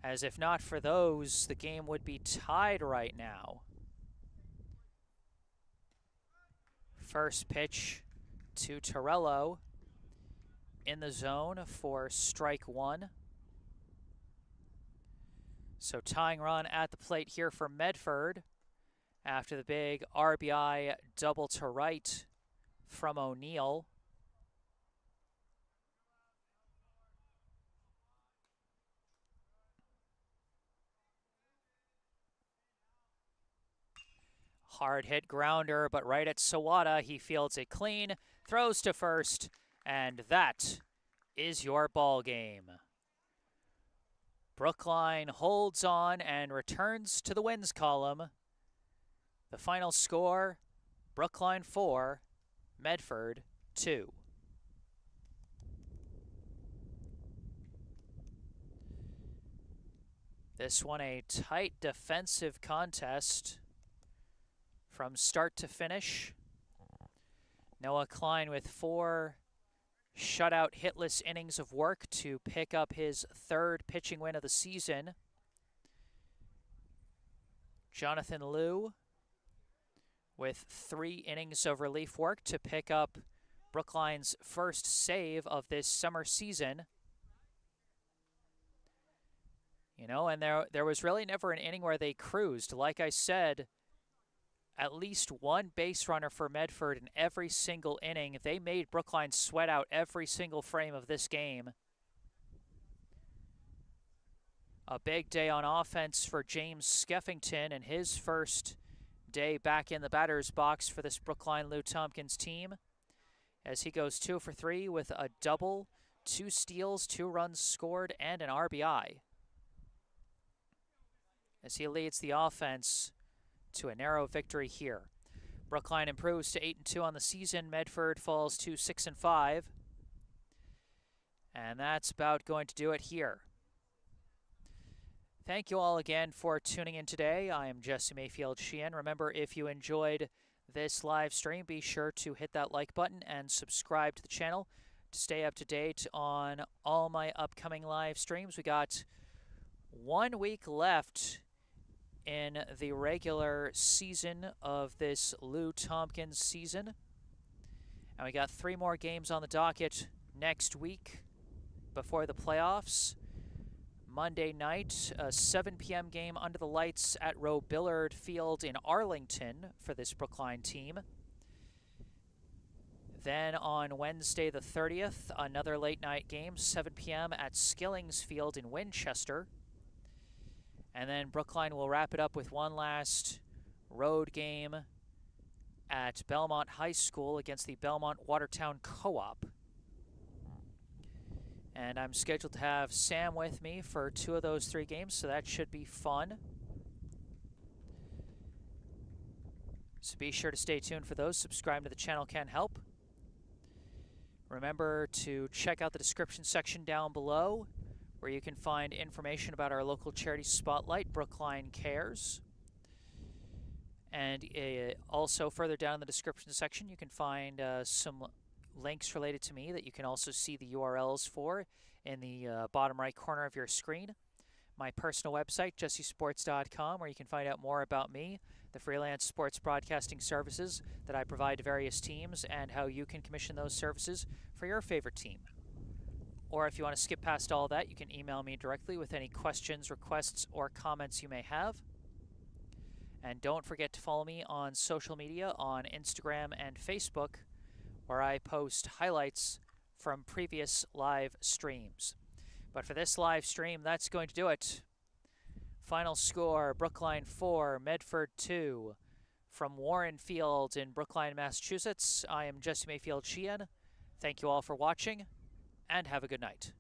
as if not for those, the game would be tied right now. First pitch to Torello in the zone for strike 1. So tying run at the plate here for Medford after the big RBI double to right from O'Neill. Hard hit grounder, but right at Sawada, he fields it clean, throws to first, and that is your ball game. Brookline holds on and returns to the wins column. The final score, Brookline 4, Medford 2. This one a tight defensive contest from start to finish. Noah Klein with 4 shutout hitless innings of work to pick up his 3rd pitching win of the season. Jonathan Liu with 3 innings of relief work to pick up Brookline's first save of this summer season. You know, and there was really never an inning where they cruised. Like I said, at least one base runner for Medford in every single inning. They made Brookline sweat out every single frame of this game. A big day on offense for James Skeffington and his first day back in the batter's box for this Brookline Lou Tompkins team, as he goes 2 for 3 with a double, 2 steals, 2 runs scored, and an RBI, as he leads the offense to a narrow victory here. Brookline improves to 8-2 on the season. Medford falls to 6-5. And that's about going to do it here. Thank you all again for tuning in today. I am Jesse Mayfield-Sheehan. Remember, if you enjoyed this live stream, be sure to hit that like button and subscribe to the channel to stay up to date on all my upcoming live streams. We got 1 week left in the regular season of this Lou Tompkins season. And we got 3 more games on the docket next week before the playoffs. Monday night, a 7 p.m. game under the lights at Roe Billard Field in Arlington for this Brookline team. Then on Wednesday the 30th, another late night game, 7 p.m. at Skillings Field in Winchester. And then Brookline will wrap it up with one last road game at Belmont High School against the Belmont Watertown Co-op. And I'm scheduled to have Sam with me for 2 of those 3 games, so that should be fun. So be sure to stay tuned for those. Subscribe to the channel can help. Remember to check out the description section down below, where you can find information about our local charity spotlight, Brookline Cares. And also further down in the description section, you can find some links related to me that you can also see the URLs for in the bottom right corner of your screen. My personal website, jessesports.com, where you can find out more about me, the freelance sports broadcasting services that I provide to various teams, and how you can commission those services for your favorite team. Or if you want to skip past all that, you can email me directly with any questions, requests, or comments you may have. And don't forget to follow me on social media on Instagram and Facebook, where I post highlights from previous live streams. But for this live stream, that's going to do it. Final score, Brookline 4, Medford 2. From Warren Field in Brookline, Massachusetts, I am Jesse Mayfield-Sheehan. Thank you all for watching, and have a good night.